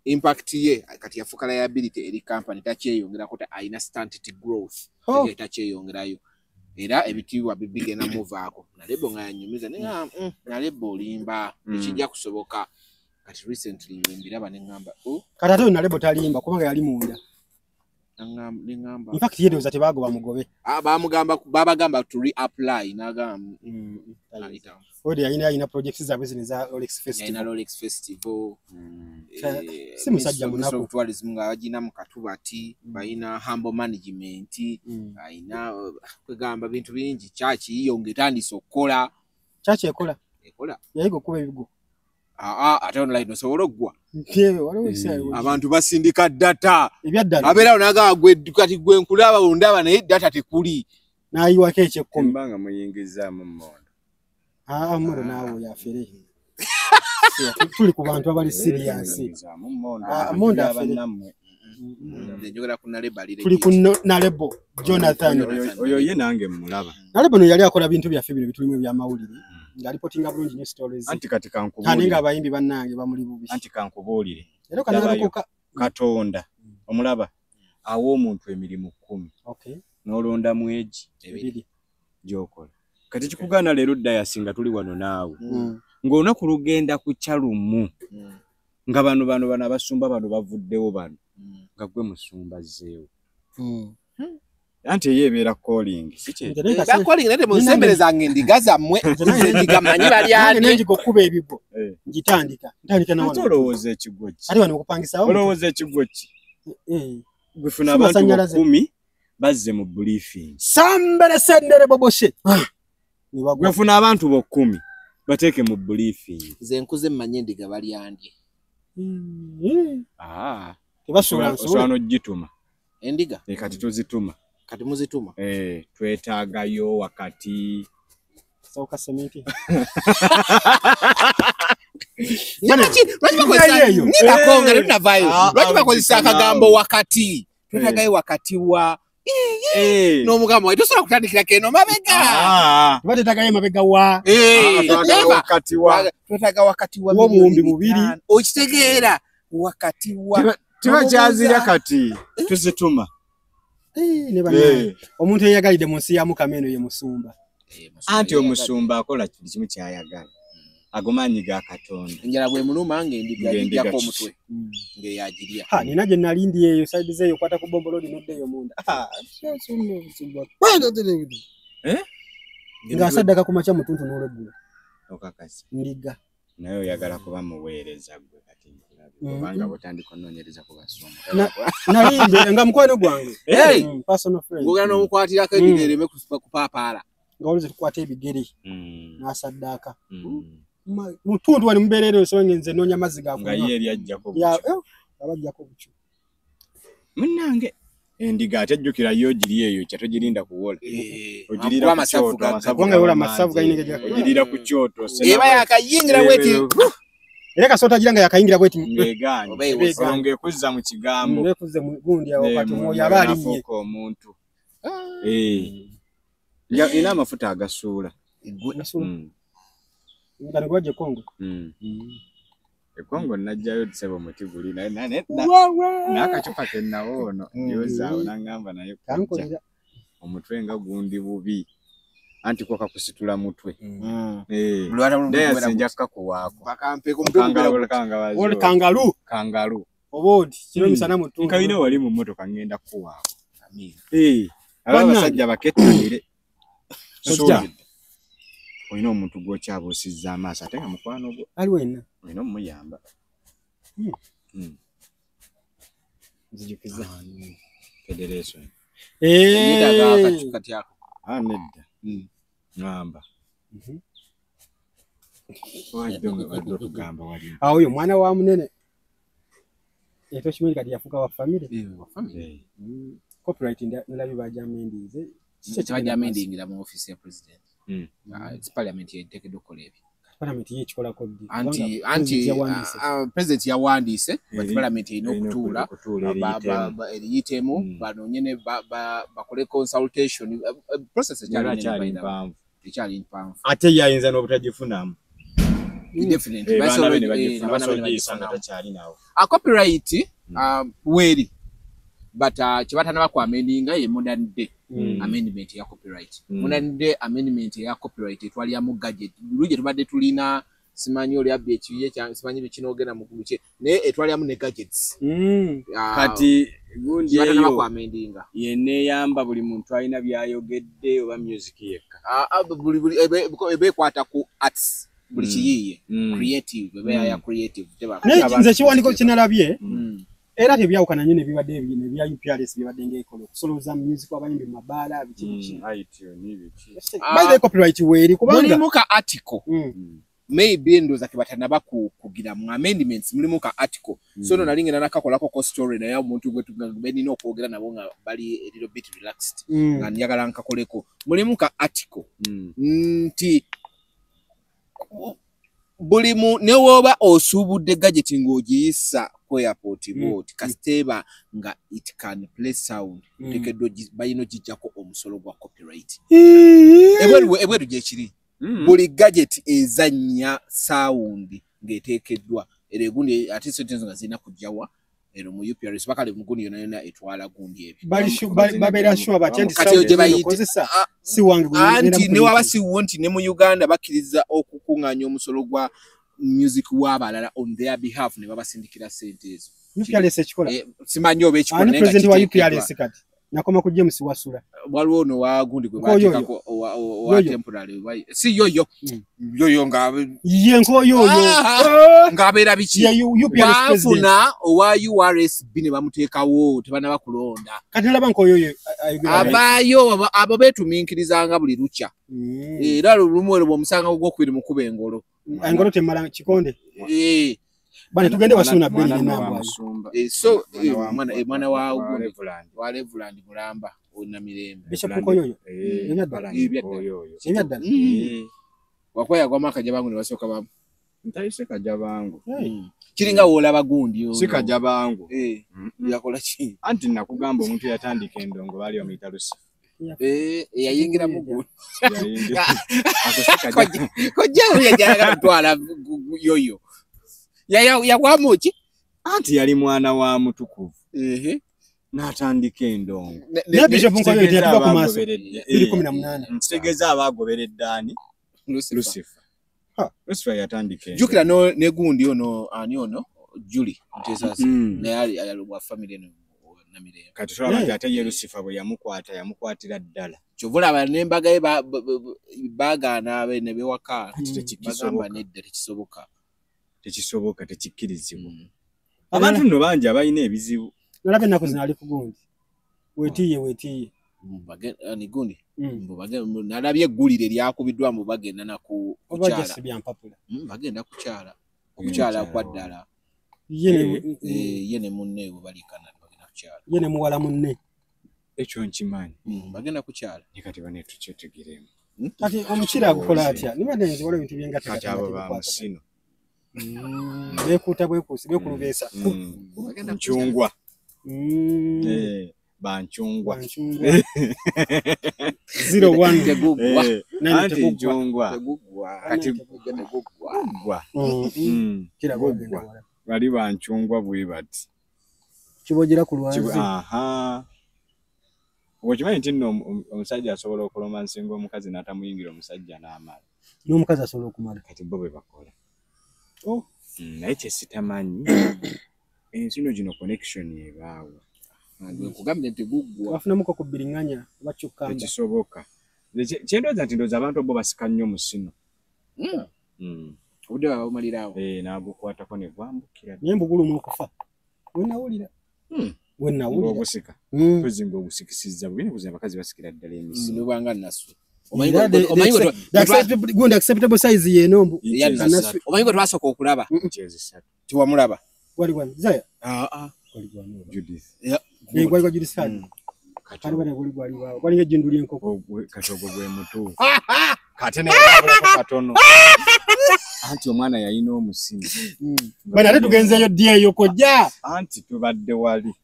impact ye kati yafuka liability eri company takyeyongera kota aina stunted growth takyeyongerayo era ebitiibwa bibigena muvaako nalebo nga yanyumiza na lebo limba ekijja kusoboka kati recently mbiraba nengamba kati ate nalebo talimba kubanga yali munda nengamba in fact yedoza tebagoba mugobe babagamba to reapply nagamba odi ayina projects za business za Rolex Festival ayina Rolex Festival si musajja munako tourism nga bagina mu Katubati bayina humble management ayina kwegamba bintu bingi church yiyongetandise okukola church ekola yayigo kuba ebigo ate online osobola oggwa waliwo abantu basindika data ebyaddala abeerawo naga gwe kati gwe nkulaba ondaba naye data tekuli nayiwako ekyekumi mbanga muyingizaamu mmondo mmondo naawe yafere tuli ku bantu abali serious mmondo afere njogera ku nalebo tuli ku nalebo Jonathan oyo ye nange mulaba nalebo no yali akola bintu byaffe bino bitulimu bya mawulire nga reporting bulungi ne stories anti kati kankubulire kandi nga abayimbi bannange bamuli bubi anti kankubulire era kanalokoka Katonda omulaba awo omuntu emirimu 10 okay nolonda mweji ebiri gyokola kati kikugana leero dayasinga tuli wano naawe ng'ona ku lugenda ku kyalumu nga bano abasumba bano bavuddewo bano nga gwe musumba zeewo anti yebeera calling calling nete musembereza ngendiga zammwe ndiga manyi balyane nengi gokuba ebigo ngitandika nawo olowooza ekigo ki ali wano okupangisawo olowooza ekigo ki gwefuna abantu 10 bazze mu briefing sambere sendere boboshe gwefuna abantu 10 bateeke mu briefing ze nkuze mmanye endiga balyandye tebasula nsolo gituma endiga kati tuzituma kati muzituma twetaagayo wakati sauka sementi lwaki bakozesa akagambo wakati twetaagayo wakati wa n'omugambo waitu osobola kutandikira keno mabega batetagayo mabega wa twetaaga wakati wa obuwumbi bubiri okitegeera wakati wa tibakyazira kati tuzituma omuntu eyagalidde mu nsi ya Mukama eno ye musumba anti omusumba akola kiri kimu kyayagala agomanyi ga Katonda enjala bwe muluma ng'endiga omutwe ng'eyagirya nina gye nalindi eyo side zeeyo kwata ku bombolodi noddeyo munda nga asaddaka ku makya mutuntu n'olweggula okakasi ndiga naye oyagala kuba muweereza gwe kati kubanga botandika onoonyereza ku basumba nalimbe nga mukwano gwange personal friend ngogera n'omukwatirako endiga ereme kupaapaala nga walize tukwata ebigere n'asaddaaka mutundu wani mubeerera osonga nze noonya mazzi nga ye eri ajjako abajjako bucyo munnange endiga ate jjukira yo giri eyo kyatogirinda kuwola ogirira amasavu kubanga yola amasavu gayingira ogirira ku kyoto eba yakayingira bweti era kasota giranga yakayingira bweti ngeganye ekuzza mu kigambo ekuzze mu gundi awo kati mwoyo aba alinnye omuntu ina amafuta agasuula ngani gwaje Kongo Kongo najjayo tusebo muti guli naye n'akacupa kennawo ono yozaawo nangamba naye kujja omutwe nga gundi bubi anti ko kakusitula mutwe naye sinja kukakuwaako kangalu obodi kiro misana mutundu nkabina wali mu mmotoka ngenda kuwaako abasajja bakettanire oyina omuntu gw'okyabuusizza amaaso ate nga mukwano gwo ali wenna oyina omuyamba nzijukiza federation kati ako nedda ngamba wadde otugamba wali oyo mwana wa munene tokimanyi kati yafuuka wa family copyright nalabi bajamendize Chibajja amendingira mu office ya president. It's parliament yetekedde okukola ebyo. Parliament yekikola koddi. Anti president yawandiise but parliament erina okutuula eriyitemu banoonyene bakole consultation process ekyali mpanvu. Ate yayinza n'obutagifunamu. Definitely. Copyright weri but chibatanaba ku amendinga ye modern day amendment ya copyright. Modern day amendment ya copyright etwali ya mu gadget. Luje tubadde tulina simanyi oli update ye cyangwa simanyi bikino ogenda mu kubiche ne etwali ya mu ne gadgets. Kati gundi chibatanaba ku amendinga. Yene yamba buli muntu alina byayogedde oba music yekka. Buli ebe kwata ku arts. Buli kiyiye creative ebe ya creative teba. Nze kiwandiko kinalabye. Era tebyawukana nnyo nebibadde ebyo ebya UPRS byabadde ng'ekola okusolooza music abayimbi mu mabaala biki. By the copyright weeri kubanga mulimu ka article maybe ndoza kibatanaba kugira mu amendments mulimu ka article so no nalingena nakakolako ko story naye omuntu gwe tugambeni n'okwogera nabo nga bali a little bit relaxed nga njagala nkakoleko mulimu ka article nti bulimu newoba osuubudde gadget ng'ogiyisa ku airport boat kasiteba nga it can play sound tekeddo bayino gijjako omusolo gwa copyright ebweru gyekiri buli gadget ezannya sound ng'eteekeddwa era egundi ate sentenzo nga zirina kujjawa ero mu UPRS bakale muguni yona etwala gundi ebyo babeera sure batenti sound ekozesa si wangu anti ne waba si wonti ne mu Uganda bakiriza okukunganya omusolo gwa music w'abalala on their behalf ne babasindikira sente ezo. UPRS ekikola simanyi oba ekikola naye president wa UPRS kati nakoma ku James Wasula waliwo no wagundi gwe batikako wa temporary si yoyo nga yenko yoyo ngabeera biki bafuna owa URSB ne bamuteekawo tebana bakulonda kati nalaba nko yoyo abayo abo betuminkirizanga buli lucha era lumwero bwomusanga ogwokubiri mu kuba engolo engolo temala kikonde bana tugende Wasuna beni namba so mwana wa Reverend Mulamba ona mirembe Bishop Koyoyo ebyadda wakwaya kwa maka jabangu ne basoka bamu ntayise kajabangu kiringa wola bagundi si kajabangu yakola ki anti nakugamba omuntu yatandika endongo bali omuyita Lusi yayingira mugu kojawo yajagala kutwala yoyo yakwamuki anti yali mwana wa mutukuvu n'atandika endongo ne Bishop Nkoyoyo yatuba ku maaso 2018 ntegeza abagoberedde ani Lucifer yatandika jukira no ne gundi ono ani ono Julie ntesasa ne yali wa family no namirembe kati twabanga ate Lucifer bwe yamukwatira ddala kyovula abanembaga bagana abe ne bewaka bagamba nedde tekisoboka tekikkirizibwa abantu nno bangi abalina ebizibu nalabe ennaku zino ali ku gundi weetiye ni gundi nalabye eggulire lyakubiddwa mu bagenda naku bagenda kukyala kwa ddala ye ne munne we balikana bagenda kukyala ye ne muwala munne ekyo nkimanyi bagenda kukyala kati bane tukyetegeremu kati omukira agukola atya nibadde nziwala ebintu kati abo bamusino bekuuta bwekuusi bekulubesa ncungwa banchungwa 01 anti ncungwa kati kira bali banchungwa bwe bati kibogera ku lwazi okimanyi nti nno omusajja asobola okuloma nsinga omukazi n'atamuyingira omusajja n'amala n'omukazi asobola okumala kati bo bwe bakola naye kyesitamanyi ensino gino connection ebaawo kugambye nti guggwa bafunamuko ku bbiriŋŋanya bakyukkamba tekisoboka kyendooza nti ndooza abantu bo basika nnyo mu sino obudde baba bumaliraawo n'agukwatako ne gwambukira naye mbugulumu okufa wenawulira obusika tuzinga obusikisizza bwine kuzina abakazi basikira ddala emisi nobanga nasu gundi acceptable size yeno omanyi gwe twasooka okulaba tiwamulaba wali Zaya Judith gwali Judith kati bana guli gwali bawo kwali ngejinduli enkoko katogo gwe mutu kate ne katono anti omwana yayina omusini bana ate tugenzeyo dia yo kojja anti tubadde wali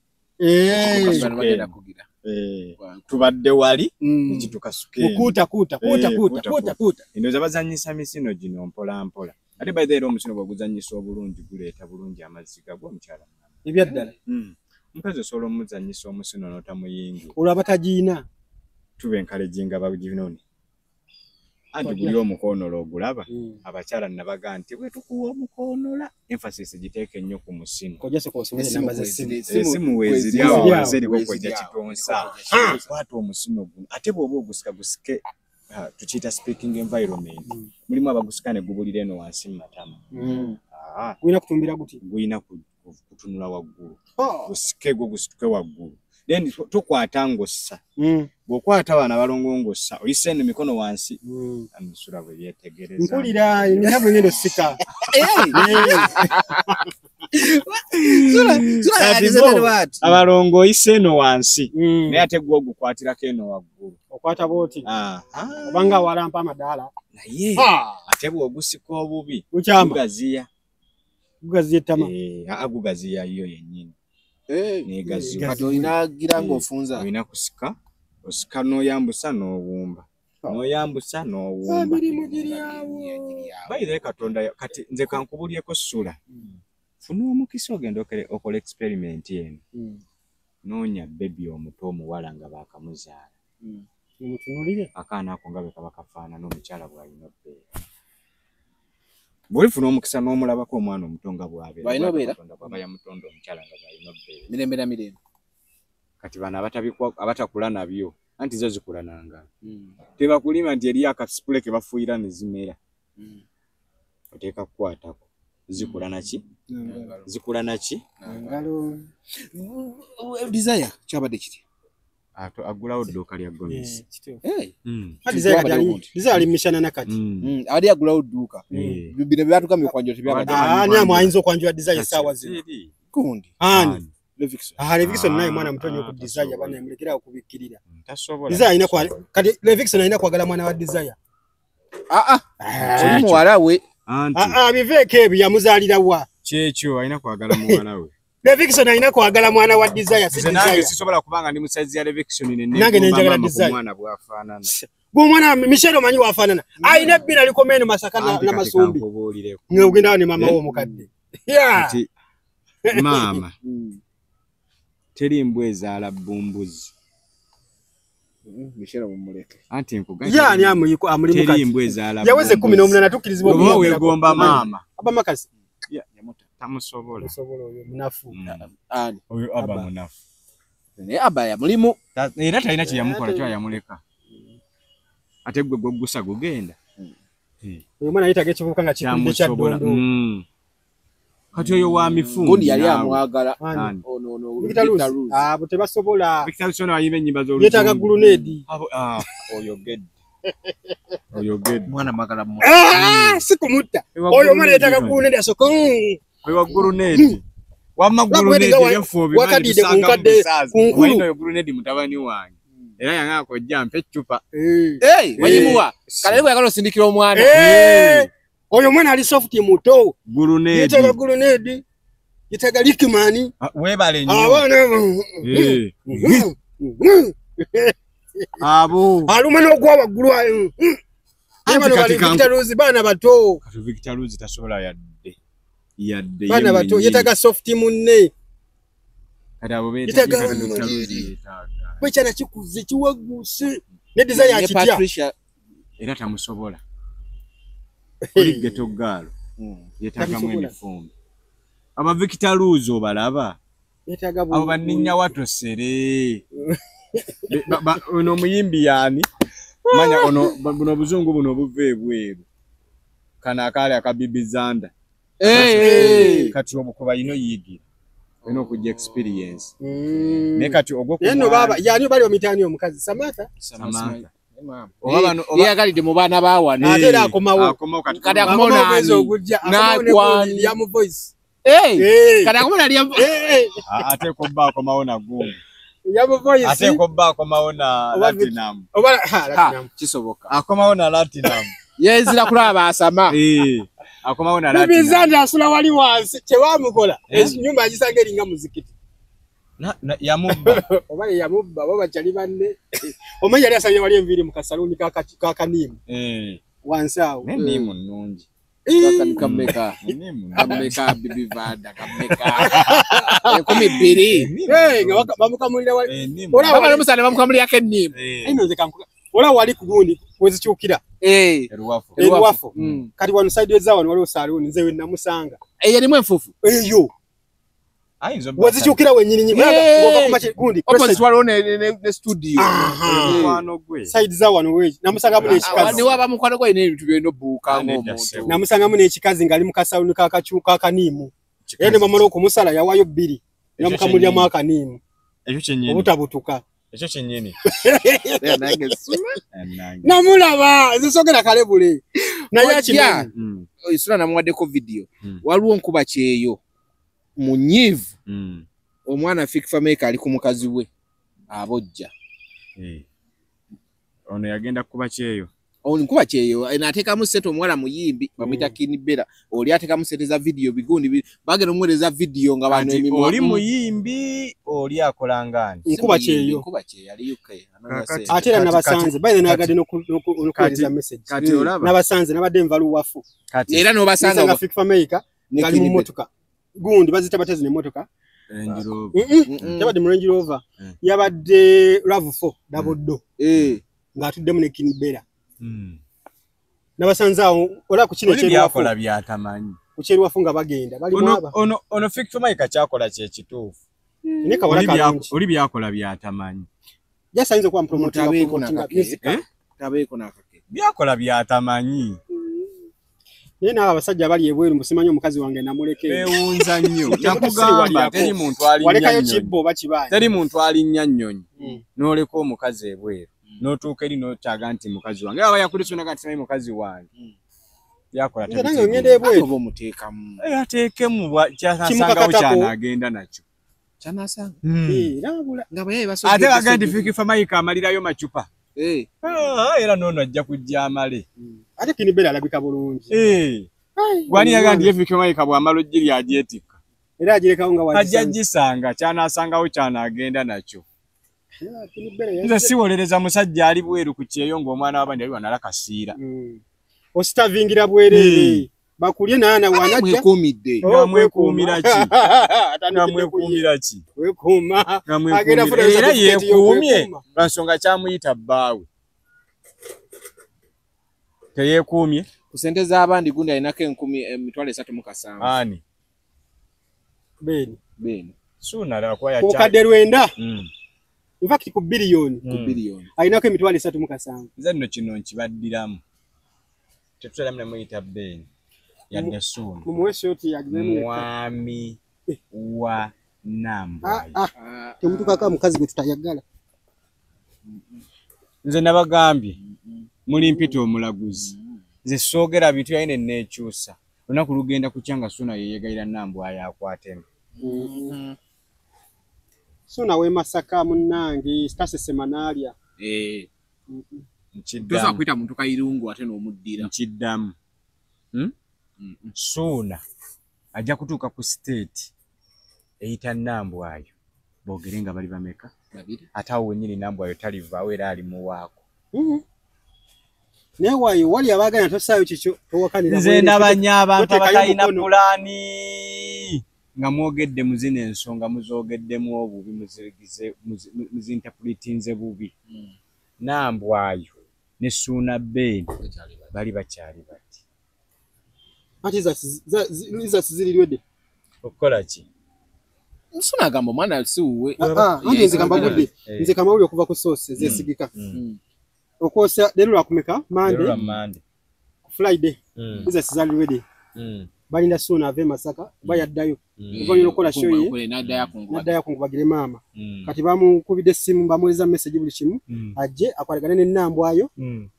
tubadde wali kitukasuke kuta indoza bazanyisa misino gino mpola mpola ate by the way omusino gwaguzanyisa obulungi guleeta bulungi amaziga gwo mukyala ebyaddala mpazo solo muzanyisa omusino notamuyingi olaba tajiina tube nkalejinga baginoni anti buli omukonola ogulaba abakyala nabaga nti bwe tukuwa omukonola emphasis giteeke nnyo ku musino kojja ko somere namba za simu wezi yawo zeri kojja kitonsa kwata omusino guno ate bwoba ogusika gusike tukiita speaking environment mulimu abagusikane gubulire eno wansi mu matama gwina kutumbira guti gwina kutunula waggulu gusike gwo gusituke waggulu then tukwata ngossa bwokwata abaana balongo ngossa oyise eno mikono wansi amusula bwe byetegereza mpulira nyabwe ngendo sika abalongo oyise eno wansi naye ate gwo ogukwatirako eno waggulu okwata boti obanga walampa amadala naye ate bwogusika obubi gugaziya tama agugaziya yo yennyini kati olinagira ng'ofunza olina kusika osika n'oyambusa n'owumba n'oyambusa n'owumba bayire katonda kati nze kankubulyeko ssula funa omukisa ogenda okola experiment eno noonya bebi omuto omuwala nga baakamuzaala akaana ako nga bwe kaba kafaanana omukyala bw'alina obbeera bw'olifuna omukisa n'omulabako omwana omuto nga bw'abeera bw'aba yamutonda omukyala nga bw'alina obbeera mirembe na mirembe kati bano abatakula nabyo anti zo zikula nanga tebakulima nti eriyo akasipule ke bafuuyira ne zimera oteeka kukwatako zikula naki desire kyabadde kiti agulawo dduuka lya Gomesi desire ali mishana nakati ali agulawo dduuka bino bye batukamye okwanjula tebyabadde ani amwayinza okwanjula desire saawa zino kundi ani Levikson naye mwana mtonyo ku desire bana yamulekera okubikkirira desire ina kwa kati Levikson ina kwagala mwana wa desire oli muwala we biveke ebyo yamuzaalira wa kyekyo alina kwagala muwala we Levikson alina kwagala mwana wa desire nange sisobola kubanga ndi musaizi ya Levikson nange nenjagala desire mwana bwafaanana mwana Michelle omanyi wafaanana alina ebbira likomene Masaka na Masumbi ng'ogenda ne mama wo mukadde mama teri mbwa ezaala bbumbuzi Michelle mumuleke anti yani amuli teri mbwa ezaala yaweze 18 tukkirizibwa oba wegomba mama aba makasi tamusobola oyo munafu oyo aba munafu naye aba ya mulimu era talina kye yamukola kyo yamuleka ate gwe gwogusa gugenda oyo mwana yitaga ekivubuka nga kikudde kya ddondo kati oyo wa mifungo gundi yali amwagala abo tebasobola Victor Lusono ayiba ennyimba z'oluzungu yetaaga gulunedi oyogedde mwana mwagala mu si kumutta oyo mwana yetaaga gulunedi asoko oyo gulunedi wamma gulunedi yafuobi wakadide kunkadde kunkulu oyo gulunedi mutabani wange era yanga kojja mpe chupa wajimuwa kale bwe yakalo sindikira omwana oyo mwana ali soft muto gulunedi yetaaga gulunedi yetaaga likimani webale nnyo abana abo aluma n'ogwa waggulu ayo bano bali Victor Luzi baana bato kati Victor Luzi tasobola yadde baana bato yetaaga soft munne kati abo yetaaga Victor Luzi bwe kyana kikuze kiwaguse ne desire akitya era tamusobola kuli ghetto girl yetaaga mu uniform aba Victor Luzi obalaba yetaaga abo banninya watosere ono muyimbi yani manya ono buno buzungu buno buve ebweru kana akale akabibizanda kati obukuba ino yigira eno kujja experience ne kati ogwo neno baba yani bali omitani omukazi Samantha obabano yagalide mu baana bawana atera akomawo kati akomona akomawo ya mu voice kati akomona ali ate ko ba akomawo na gungu Yabo voice. Ate ko ba ko maona Latinum. Oba Latinum. Kisoboka. Akomaona Latinum. Yezira kulaba asama. Akomaona Latinum. Bizanda asula wali wansi tewamukola. Nyumba agisange linga muzikiti. Yamubba. Oba yamubba baba chali banne. Omanyi yali asanye wali enviri mu kasaluni ka Nimu. Wansi awo. Ne Nimu nnungi. Kameka bibi vada kameka. 12. Nga bamukamulira wali. Baba namusana bamukamulira ke Nimu. Ino nze kankuka. Ola wali kugundi wezikyukira. Eruwafu. Kati wano side eza wano wali osaluni nze we namusanga. Yalimu enfufu. Eyo. Wezikyukira wenyini ngoka kumache gundi. Opposite wali ne studio. Kwano gwe. Side za wano we namusanga mune ekikazi. Ni waba mukwano gwe ne bintu byeno buuka ng'omuntu. Namusanga mune ekikazi ngali mu kasaluni ka Nimu. Yene mamalo okumusala yawayo 2. Namukamulira mu Nimu. Ekyo kyennyini. Obutabutuka. Ekyo kyennyini. Namulaba zisogera kale bule. Naye akimanyi. Isula namuwaddeko video. Waliwo nkuba kyeyo. Munyivu. Omwana Fikfa Maker ali ku mukazi we. Abojja. Ono yagenda kuba kyeyo. Nkuba kyeyo nateekamu set omwala muyimbi bamwita Kinibera. Oli ateekamu set za video bigundi bagenda omwereza video nga bantu emimwa. Oli muyimbi oli akola ngani. Nkuba kyeyo. Nkuba kyeyo ali UK. Ate era nabasanze bayina nagade nokuwuliriza message. Kati olaba. Nabasanze nabadde nvalu wafu. Era n'obasanga Fikfa Maker ngali mu motoka. Gundi bazita bateze ne motoka. Range Rover. Yabadde mu Range Rover. Yabadde RAV4 double door. Ng'atuddemu ne Kinibera. Nabasanze awo ola ku kino kyeru yakola byatamanyi. Ku kyeru wafunga bagenda bali mwaba. Ono Fikfa Maker kyakola kye kituufu. Ne kawala kalungi. Oli byakola byatamanyi. Yasanze kwa promoter Tabeeko nakake. Byakola byatamanyi. Nina abasajja bali ebweru mbusimanyi omukazi wange namuleke. Bewunza nnyo. Nakugamba teri muntu ali nnyo. Walekayo kibbo bakibaye. Teri muntu ali nnyo. N'oleka omukazi ebweru. N'otuuka eri n'okyaga nti mukazi wange. Aba yakulisa naga nti mukazi wange. Byakola teri. Nze ngende ebweru. Oba omuteekamu. Ateekemu kyasanga kyanaagenda nakyo. Kyanasanga. Labula. Nga bwe basoje. Ate agandi Fikfa Maker amalirayo macupa. Era nono ajja kujja amale. Ate Kinibera alabika bulungi. Gwani yagandi Fikfa Maker bwamalo jiri agyetika. Era agirekawo nga wajja. Ajjagisanga kyanasangawo kyanaagenda nakyo. Kinibera nze siwolereza musajja ali bweru ku kyeyo ng'omwana w'abandi ali wanala kasiira. Ositavingira bwerere. Bakulye nana wanajja. Mwekumidde. Mwekuumira ki? Mwekuumira ki? Wekuuma. Agenda funa era yeekuumye. Lwansonga kyamuyita bbaawe. Teyeekuumye. Ku ssente z'abandi gundi alinako 3,700. Ani? Beni. Suuna lwakuba ku kadde lwenda. In fact ku biliyoni. Alinako 3,700. Nze nno kino nkibaddiramu. Tetutera mune muyita Beni. Yadde Suuna. Mumwesoti yagizemu. Mwami wa Nambwa. Temutukaka mukazi gwe tutayagala. Nze nabagambye muli mpita omulaguzi. Nze soogera bintu yayine neekyusa. Olunaku lugenda kukyanga Suuna yeyeegayira Nambwa yakwatemu. Suuna w'e Masaka munnange Stase Semanalya. Toza kuyita muntu kayirungu ate n'omuddira. Nkiddamu. Suuna ajja kutuuka ku state eyita Nambwa ayo. Boogere nga bali bameka. Ate awo wennyini Nambwa ayo talivaawo era ali muwaako. Naye wayo wali abaagana tosaayo kikyo towakanira. Nze ndabanya abantu abatalina pulaani nga mwogedde muzina ensonga muzoogeddemu obubi muzinterpretinze bubi. Nambwa ayo ne Suuna Beni bali bakyali bati. Ati za ziriridde. Okukola ki? Suuna agamba omwana siwuwe. Andi nze gamba budde. Nze kamawulire okuva ku source zesigika. Okosa lero lwakumeka Monday. Friday. Nze sizaliridde. Balinda Suuna ave Masaka bayaddayo. Uvanyira okukola show ye. Naddayo kungubagire maama. Kati bamukubidde essimu bamuweza message buli kimu. Ajje akwalegane ne Nambwa ayo.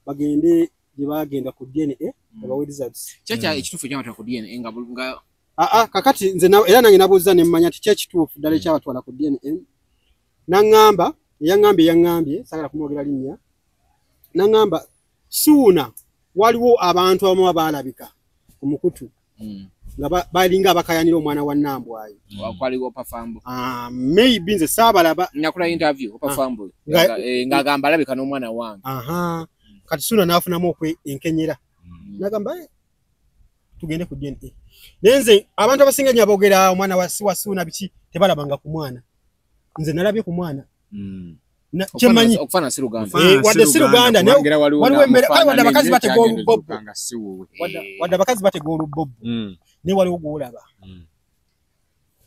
Bagende gye bagenda ku DNA babawe results. Kyacha ekitufu ky'abatwala ku DNA nga kakati nze era nange nabuuza ne mmanya ati kyekituufu ddala ekyabatwala ku DNA. Nangamba yangambye sagala kumwogera linnya. Nangamba Ssuuna waliwo abantu abamu abalabika ku mukutu. Nga balinga abakayanira omwana wa Nambwayo. Wakwaliwo Pafambo. Maybe nze saabalaba. Nakula interview Pafambo. Ngagamba alabika n'omwana wange. Kati Ssuuna n'afunamu enkenyera. Nagamba tugende ku DNA. Nenze abantu abasinga nnyo aboogera omwana wa Ssuuna biki tebalabanga ku mwana. Nze nalabye ku mwana. Chemanyi okufana Siruganda. Wadde Siruganda waliwo emmere wadde abakazi bategwa olubobbo. Wadde abakazi bategwa olubobbo. Ne waliwo gwolaba.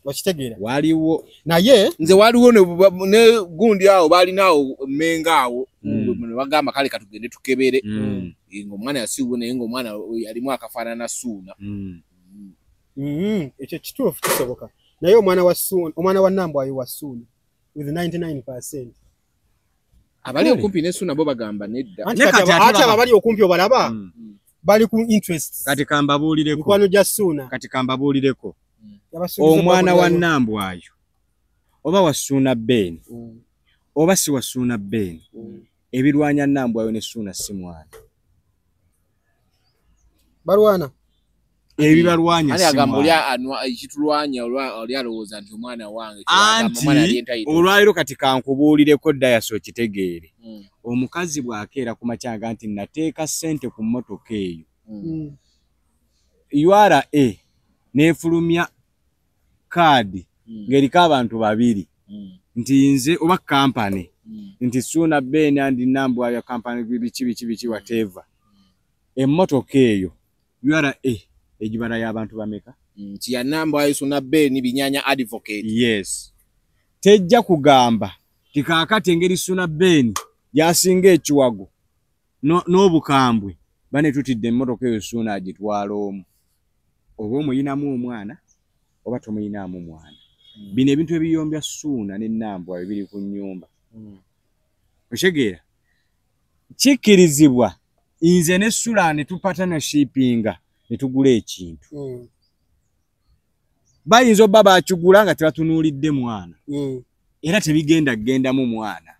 Wakitegeera. Waliwo. Naye nze waliwo ne gundi awo balinawo menga awo. Bagamba kale katugende tukebere. Ng'omwana yasiwo naye ng'omwana yalimu akafaanana Ssuuna. Ekyo kituufu kisoboka. Naye omwana wa Nambwayo wa Ssuuna with 99%. Abali okumpi ne Ssuuna bo bagamba nedda. Ate abali okumpi obalaba bali ku interest. Kati kambabuulireko. Mikwano gya Ssuuna. Kati kambabuulireko. Omwana wa Nambwayo oba wa Ssuuna Ben oba si wa Ssuuna Ben ebirwanya Nambwayo ne Ssuuna si mwana. Barwana. Ebibalwanya si mwana. Ekitulwanya oli alowooza nti omwana wange. Anti olwaliro kati kankubuulireko Dayaso kitegeere. Omukazi bw'akeera ku makyanga nti nateeka ssente ku mmotoka eyo. URA neefulumya kaadi ng'eriko abantu babiri nti nze oba kampani nti Ssuuna Ben andi Nambwayo kampani biki whatever. Emmotoka eyo URA ejibala y'abantu bameka? Nti ya Nambwayo Ssuuna Ben Binyanya advocate. Yes. Tejja kugamba tikaakati engeri Ssuuna Ben yasinga ekiwago n'obukambwe bane tutidde emmotoka eyo Ssuuna agitwala omu. Oba omuyinamu omwana oba tomuyinamu mwana. Bino ebintu ebiyombya Ssuuna ne Nambwayo biri ku nnyumba. Oshegeera kikkirizibwa nze ne Ssuuna ne tupartnershipinga ne tugula ekintu. Bayinza obba bakigula nga tebatunuulidde mwana. Era tebigendamu mwana.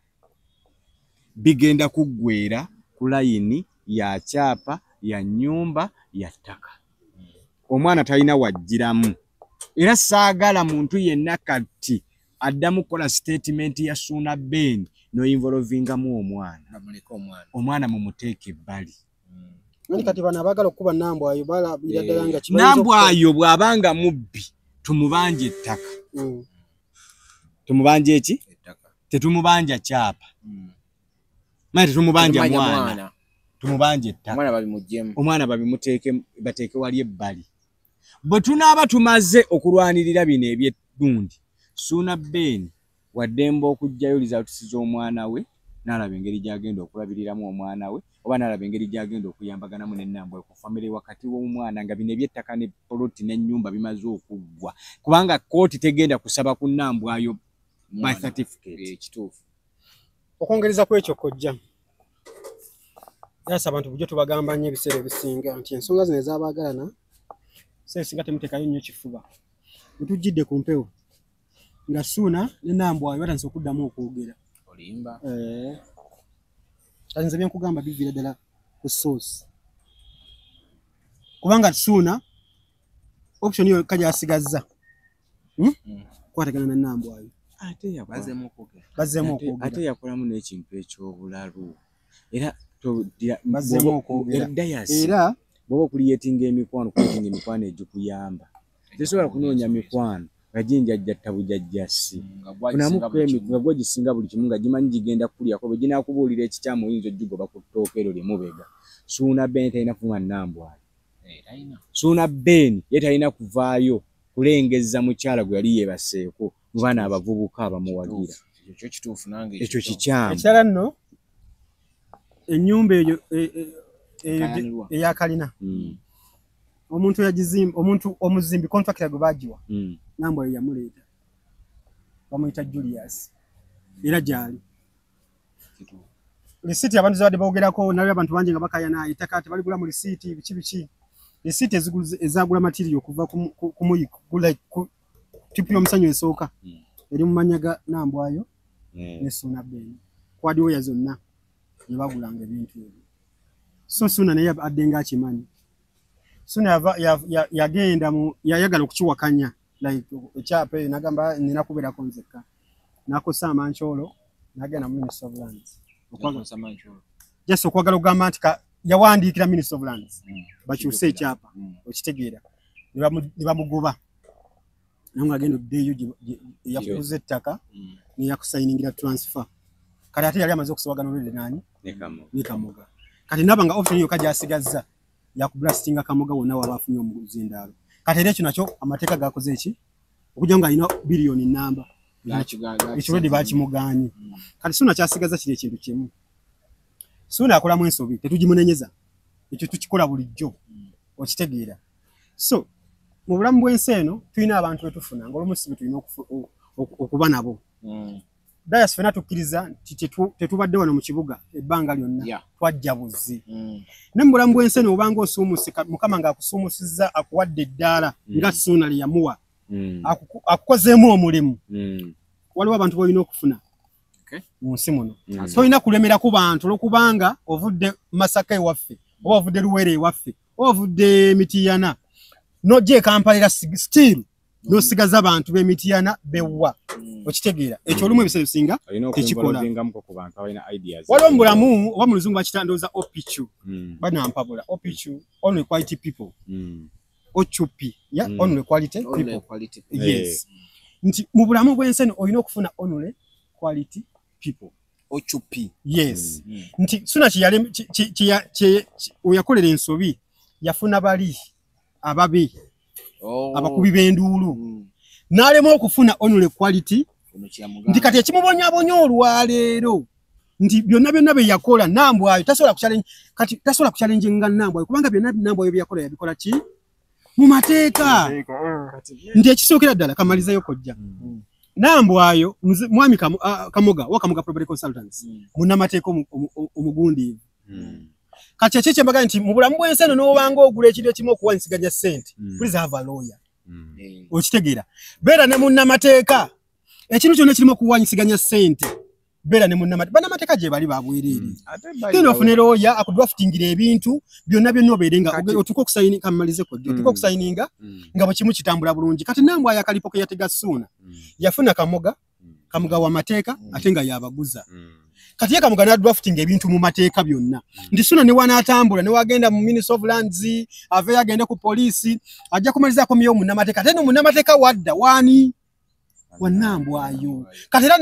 Bigenda kuggweera ku layini ya kyapa ya nnyumba ya ttaka. Omwana talina wajjiramu. Era saagala muntu yenna kati addamu kola statement ya Ssuuna Ben n'oyinvolvingamu omwana. Omwana mumuteeke ebbali. Kati bano abagala okuba Nambwayo balabira ddala nga Nambwayo bw'abanga mubbi tumubanja ettaka. Tumubanja eki? Tetumubanja kyapa. Mate tumubanja mwana. Tumubanja ettaka. Omwana babimuteeke bateeke wali ebbali. Bwe tunaaba tumaze okulwanirira bino eby'eddundi Ssuuna Ben waddemba okujjayo results z'omwana we n'alaba engeri gy'agenda okulabiriramu omwana we oba n'alaba engeri gy'agenda okuyambaganamu ne Nambwayo ku famire wakati w'omwana nga bino eby'ettaka ne poloti n'ennyumba bimaze okuggwa kubanga kooti tegenda kusaba ku Nambwayo birth certificate. Ekituufu. Okwongereza kwekyo kojja yasa abantu bujjo tubagamba nnyo ebiseera ebisinga nti ensonga zino ez'abaagalana singa temuteekayo nnyo kifuba. Bwe tujjidde ku mpewo nga Ssuuna ne Nambwayo batandise okuddamu okwogera. Olimba. Nze bye nkugamba biviira ddala ku source. Kubanga Ssuuna option yo kajja asigazza. Kwatagana na Nambwayo. Bazzemu okwogera. Ate yakolamu n'ekintu eky'obulalu. Era bazzemu okwogera. Era bw'oba okuliyetinga emikwano kuliyetinga emikwano egikuyamba. Tesobola kunoonya mikwano nga jinjajjatta bujajjassi. Nga gwe gisinga buli kimu nga gimanyi gigenda kulyako bwe ginaakubuulira ekikyamu oyinza ogigoba ku ttooke eryo lyemubega. Ssuuna Ben talina kufuna Nambwayo. Ssuuna Ben ye talina kuvaayo kulengeza mukyala gwe yali yeebaseeko mu baana abavubuka abamuwagira. Ekyo kituufu nange. Ekyo kikyamu. Ekirala nno ennyumba eyo eyakalina. Omuntu yagizimba omuntu omuzimbi contractor gwe baagiwa. Nambwayo yamuleeta. Bamuyita Julius. Era gyali. Lisiti abantu zabadde boogerako naye abantu bangi nga bakayana ettaka tebaligula mu lisiti biki. Lisiti ezagula material okuva ku tipu y'omusanyu esooka eri mu manya ga Nambwayo ne Ssuuna Ben kwadiwo zonna ne bagulanga ebintu ebyo so Ssuuna naye addenga akimanyi Ssuuna yagenda yayagala okukiwakanya like ekyapa nagamba nina kubeerako nzekka nakosa Amancholo nagenda mu Minister of Lands just okwagala okugamba nti yawandiikira Minister of Lands bakyuse ekyapa okitegeera ne bamugoba naye ng'agenda oddeeyo yakuguza ettaka ne yakusayiningira transfer kati ate yali amaze okusobagana olwedde nani ne Kamoga kati naba nga option yokka gy'asigazza yakublastinga Kamoga wonna waba afunye omuzindaalo kati era ekyo nakyo amateeka gakoze eki okujja nga alina biliyoni namba ekirwadde bakimugaanye kati Ssuuna kyasigaza kiri ekintu kimu Ssuuna akolamu ensobi tetugimunenyeza ekyo tukikola bulijjo okitegeera so mu bulamu bw'ensi eno tulina abantu betufuna ng'olumusibi tulina okuba nabo Dayas fena tukkiriza tetubadde wano mu kibuga ebbanga lyonna twajja buzzi ne mu bulamu bw'ensi eno obanga osuumusi Mukama ng'akusuumusizza akuwadde eddaala nga Ssuuna lye yamuwa akukozeemu omulimu waliwo abantu b'olina okufuna mu nsi muno tolina kulemera ku bantu olwokubanga ovudde Masaka ewaffe oba ovudde Luwere ewaffe oba ovudde Mityana n'ojja e Kampala still n'osigaza abantu b'Emityana bewwa okitegeera ekyo olumu ebiseera bisinga tekikola waliwo mu bulamu oba mu luzungu bakitandooza OPQ banampabula OPQ only quality people OQP only quality people yes nti mu bulamu bw'ensi eno olina okufuna only quality people OQP yes nti Ssuuna yakolera ensobi yafuna bali ababi abakubi b'enduulu n'alema okufuna only quality nti kati ekimubonyabonya olwaleero nti byonna bye yakola Nambwayo tasobola kuchallenginga Nambwayo kubanga byonna Nambwayo bye yakola yabikola ki mu mateeka nti ekisookera ddala kamalizayo kojja Nambwayo mwami Kamoga wa Kamoga Property Consultants munnamateeka omugundiivu kati ekyo kyembaga nti mu bulamu bw'ensi eno n'obanga ogula ekintu ekimu okuwanyisiganya ssente please have a lawyer okitegeera beera ne munnamateeka ekintu kyonna ekirimu okuwanyisiganya ssente beera ne bannamateeka gye bali babwereere genda ofune lawyer akudraftingira ebintu byonna obeere nga otuuka okusayininga kamalize kodde otuuka okusayininga nga bwe kimu kitambula bulungi kati Nambwayo akalipo ke yatega Ssuuna yafuna Kamoga wa mateeka ate nga yabaguza kati ye Kamoga n'adraftinga ebintu mu mateeka byonna nti Ssuuna ne wanaatambula ne wagenda mu Minister of Lands aveyo agende ku poliisi ajja kumalizaako myewo munnamateeka ate no munnamateeka wadda wani wa Nambwayo kati era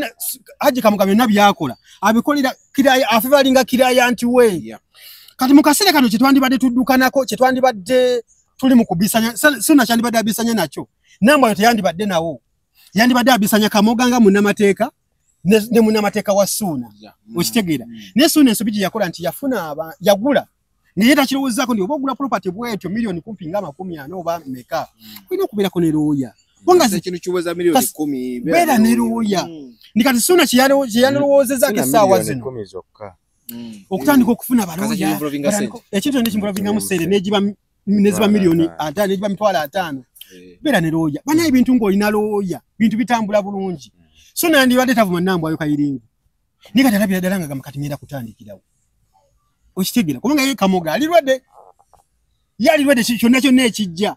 Haji Kamoga byonna byakola abikolera afevalinga client we kati mu kaseera kano kyetwandibadde tuddukanako kyetwandibadde tuli mu kubisanya Ssuuna kyandibadde abisanya nakyo Nambwayo teyandibadde nawo yandibadde abisanya Kamoga nga munnamateeka ne munnamateeka wa Ssuuna okitegeera ne Ssuuna ensobi gye yakola nti yagula naye takirowoozaako nti oba ogula property bwetyo miliyoni kumpi nga 40 oba meka olina okubeerako ne lawyer ekintu kiweza miliyoni 10 beera ne lawyer ndi kati Ssuuna kye yalowoozezaako essaawa zino okutandika okufuna balawyer ekintu nekimbulovingamu ssente neziba miliyoni 5 neziba mitwalo 5 beera ne lawyer banaye ebintu ng'olina lawyer bintu bitambula bulungi Ssuuna yandibadde tavuma Nambwayo kayiringo ni kati alabira ddala nga gamba kati ngenda kutandikirawo okitegeera kubanga ye Kamoga alirwadde kyonna ekijja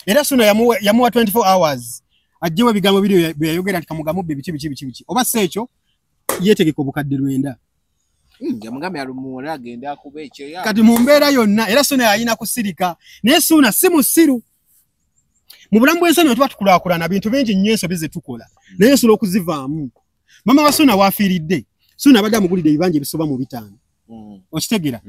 era Ssuuna yamuwa 24 hours ajjewo ebigambo biri bye yayogera nti Kamoga mubbe biki oba si ekyo yeetegeka obukadde 9 yamugambe alumuwala agenda akuba ekyo kati mu mbeera yonna era Ssuuna yalina kusirika naye Ssuuna si musiru mu bulamu bw'ensi eno tuba tukulaakulana bintu bingi nnyo ensobi ze tukola naye osobola okuzivaamu mama wa Ssuuna waafiiridde Ssuuna abadde amugulidde ebibanja ebisoba mu 5 okitegeera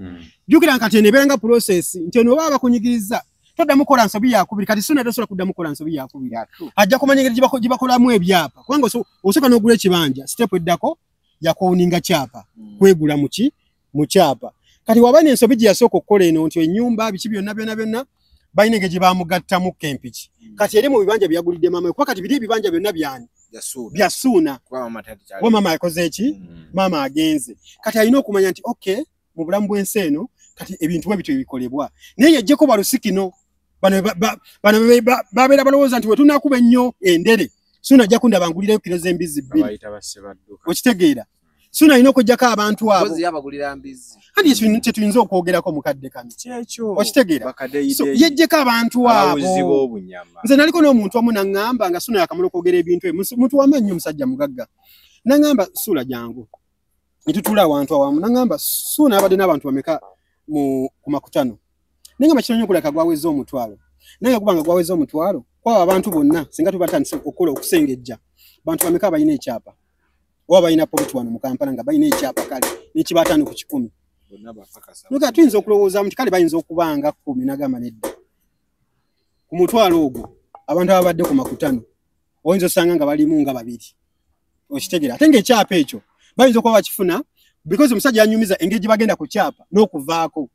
jjukira nkati eno ebeera nga process nti ono oba bakunyigiriza toddamu kola nsobi yakubiri kati Ssuuna tasobola kuddamu kola nsobi yakubiri ajja kumanya engeri gye bakolamu ebyapa kubanga osooka n'ogula ekibanja step eddako yakowuninga kyapa kwegula mu kyapa kati waba n'ensobi gye yasooka okukola eno nti ennyumba biki byonna balina engeri gye bamugattamu kempiki kati eri mu bibanja byagulidde maama kuba kati biri ebibanja byonna byani bya Ssuuna kuba maama yakoze eki maama agenze kati alina okumanya nti okay mu bulamu bw'ensi eno kati ebintu bwe bityo bikolebwa naye yajjeko balusikino bano babeera balowooza nti we tunakuba ennyo endere Suna ajja kundabangulirayo kilo z'embizi 2 okitegeera Suna alina okujjako abantu abo kozi yabagulira mbizi kati ekyo tetuyinza okwogerako mukadde kano okitegeera so yejjeko abantu abo nze naliko n'omuntu omu naŋŋamba nga Suna yakamala okwogera ebintu muntu wama nnyo omusajja mugagga naŋŋamba Sula jangu nitutula awantu awamu naŋŋamba Suna abadde n'abantu bameka ku makutano naŋŋamba kino nnyo okulaka gwaweza omutwalo naye kubanga gwaweza omutwalo kwa abantu bonna singa tubatandise okukola okusengejja bantu bameka balina ekyapa oba balina point wano mu Kampala nga balina ekyapa kale n'ekibatano ku 10 bonna bafakasa nuka tuyinza okulowooza mu kale bayinza okubanga 10 nagamba nedda ku mutwalo ogwo abantu ababadde ku makutano oyinza osanga nga balimu nga 2 okitegeera ate ng'ekyapa ekyo bayinza okuba bakifuna because omusajja yanyumiza engeri bagenda ku kyapa n'okuvaako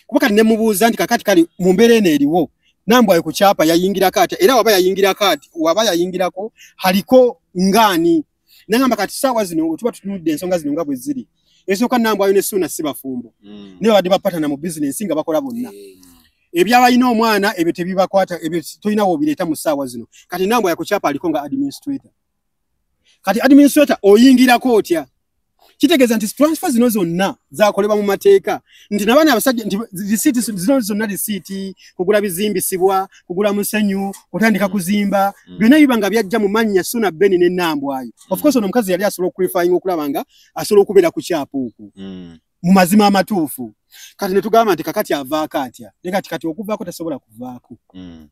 kuba kati ne mubuuza nti kakati kali mu mbeera eno eriwo nambwayo ku kyapa yayingira kati era waba yayingira kati waba yayingirako haliko ngani nangamba kati sawa zino tuba tutunudde ensonga zino nga bwe ziri esooka nambwayo ne Suna si bafumbo ne badde bapatana mu business nga bakola bonna ebyabayina omwana ebyo tebibakwata ebyo tulina wobireeta mu sawa zino kati nambwayo ku kyapa aliko nga administrator kati administrator oyingirako otya kitegeeza nti transfer zino zonna zakolebwa mu mateeka nti nabana abasajja nti receipt zino zonna receipt kugula bizimbisibwa kugula musenyu kutandika kuzimba byonna bibanga byajja mu mannya Suna Beni ne Nambwayo of course ono mukazi yali asobola qualifying okulabanga asobola okubeera ku kyapo huko mu mazima amatuufu kati ne tugamba nti kakati avaako atya kati okuvaako tasobola kuvaako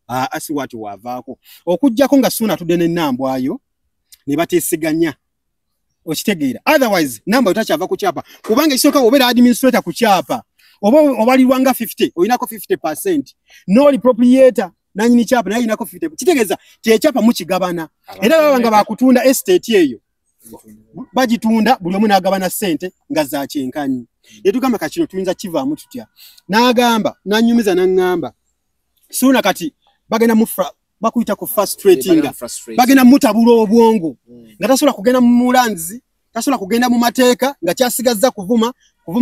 asi wati wavaako okujjako nga Suna tudde ne Nambwayo ne bateesiganya okitegeera otherwise Nambwayo takyava ku kyapa kubanga isooka obeera administrator ku kyapa obalirwanga 50 olinako 50% no proprietor nanyini kyapa naye inako 50 kitegeeza kyekyapa mukigabana era babanga bakutunda estate eyo bagitunda buli omu n'agabana ssente nga za kyenkanyi yetugamba kakino tuyinza kivaamu tutya n'agamba nanyumiza n'aŋŋamba Suna kati bagenda mufra bakuyita ku frustrating bagenda mutabula obwongo nga tasobola kugenda mu mulanzi tasobola kugenda mu mateeka nga kyasigazza kuvuma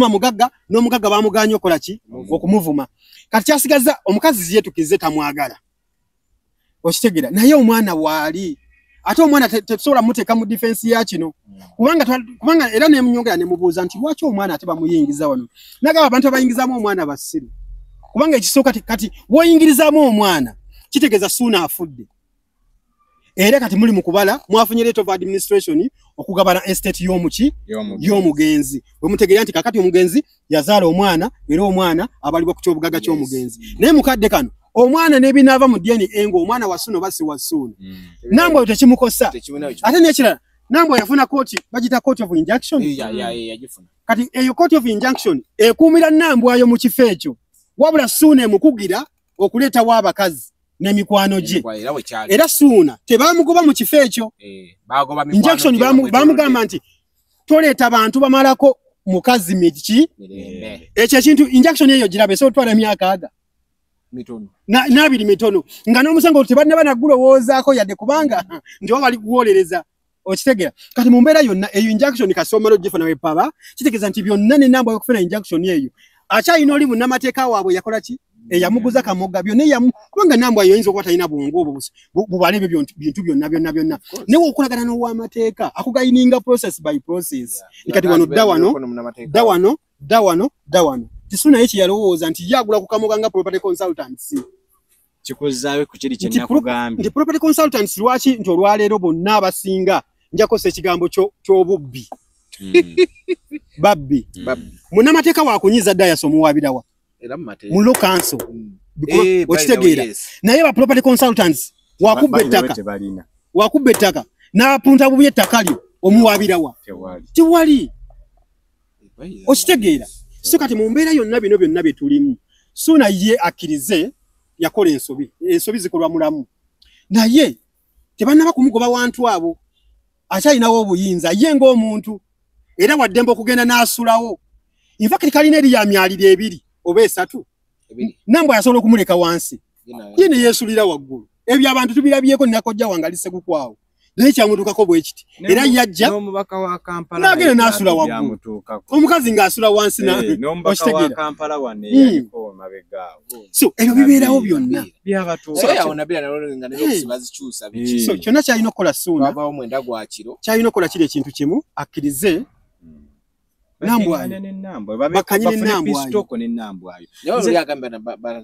mugagga n'omugagga bamuganya okola ki okumuvuma kati kyasigazza omukazi yetukize tamwagala okitegeera naye omwana waali ate omwana tesobola muteeka mu defense ya kino kubanga era nemunyongera nemubuuza nti lwaki omwana ate bamuyingiza wano nagaba abantu abayingizaamu omwana basiru kubanga ekisooka kati woyingirizaamu omwana kitegeeza Suna afudde era kati muli mukubala mwafunye rate of administration okugabana estate y'omugenzi wemutegeera nti kakati omugenzi yazaala omwana era omwana abalibwa ku kyobugaga ky'omugenzi naye mukadde kano omwana n'ebinaava mu DNA engo omwana wa Suna basi wa Suna Nambwayo tekimukosa ate n'ekirala Nambwayo yafuna kooti bagita court of injunction kati eyo court of injunction ekuumira Nambwayo mu kifo ekyo wabula Suna emukugira okuleetawo abakazi n'emikwano gye era Suna tebamugoba mu kifo ekyo injunction bamugamba nti toleeta bantu bamalako mukazi miki ekyo ekintu injunction eyo girabe so twala emyaka aga mitono nabiri mitono nga n'omusango tebanne banagulowoozaako yadde kubanga nti wabali kuwolereza okitegeera kati mu mbeera yonna eyo injunction kasomero gifuna wepaba kitegeeza nti byonna ne Nambwayo okufuna injunction eyo akyalina oli munnamateeka waabwe yakola ki eyamuguza kamoga byonna kubanga Nambwayo yoyinza okuba talina bwongo obwo bubale ebyo bintu byonna newe okulagana n'owamateeka akugayininga process by process kati wano dawano Suna yechi yalowooza nti yagula ku kamoga nga property consultants kikuzzaawe ku kiri kyenna kugambye nti property consultants lwaki nti olwaleero bonna abasinga njakosa ekigambo ky'obubbi babbi munnamateeka wakunyiza Dayas omuwaabirawa mu law council okitegeera naye ba property consultants wakubba ettaka n'apunta bubi ettaka lyo omuwaabirawa tewali okitegeera so kati mu mbeera yonna bino byonna bye tulimu Suna ye akkirize yakola ensobi zikolwa mulamu naye tebannaba kumugoba wantu abo akyalinawo obuyinza ye ng'omuntu era waddembe okugenda n'asulawo infakiti kalina eri ya myaliro 2 oba 3 Nambwayo asobola okumuleka wansi ye ne yeesulira waggulu ebyo abantu tubirabyeko nnakojja wangalise kukwawo naye kyamutuukako bwe kiti era yajja n'omubaka wa Kampala n'agenda n'asula waggulu omukazi ng'asula wansi n'omubaka wa Kampala wane yaliko mabega so ebyo bibeerawo byonna so kyonna kyalina okukola Ssuuna kyalina okukola kiri ekintu kimu akkirize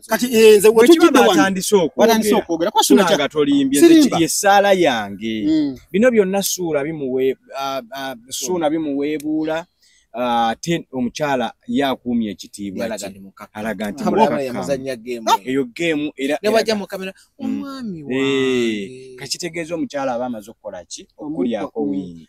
kati nze wetujjidde watandise okwogera kwa Ssuuna yesaala yange bino byonna Ssuuna bimuweebuula ate omukyala yakuumye ekitiibwa alaga nti eyo geemu kakitegeeza omukyala aba amaze okukola ki okulyako wiini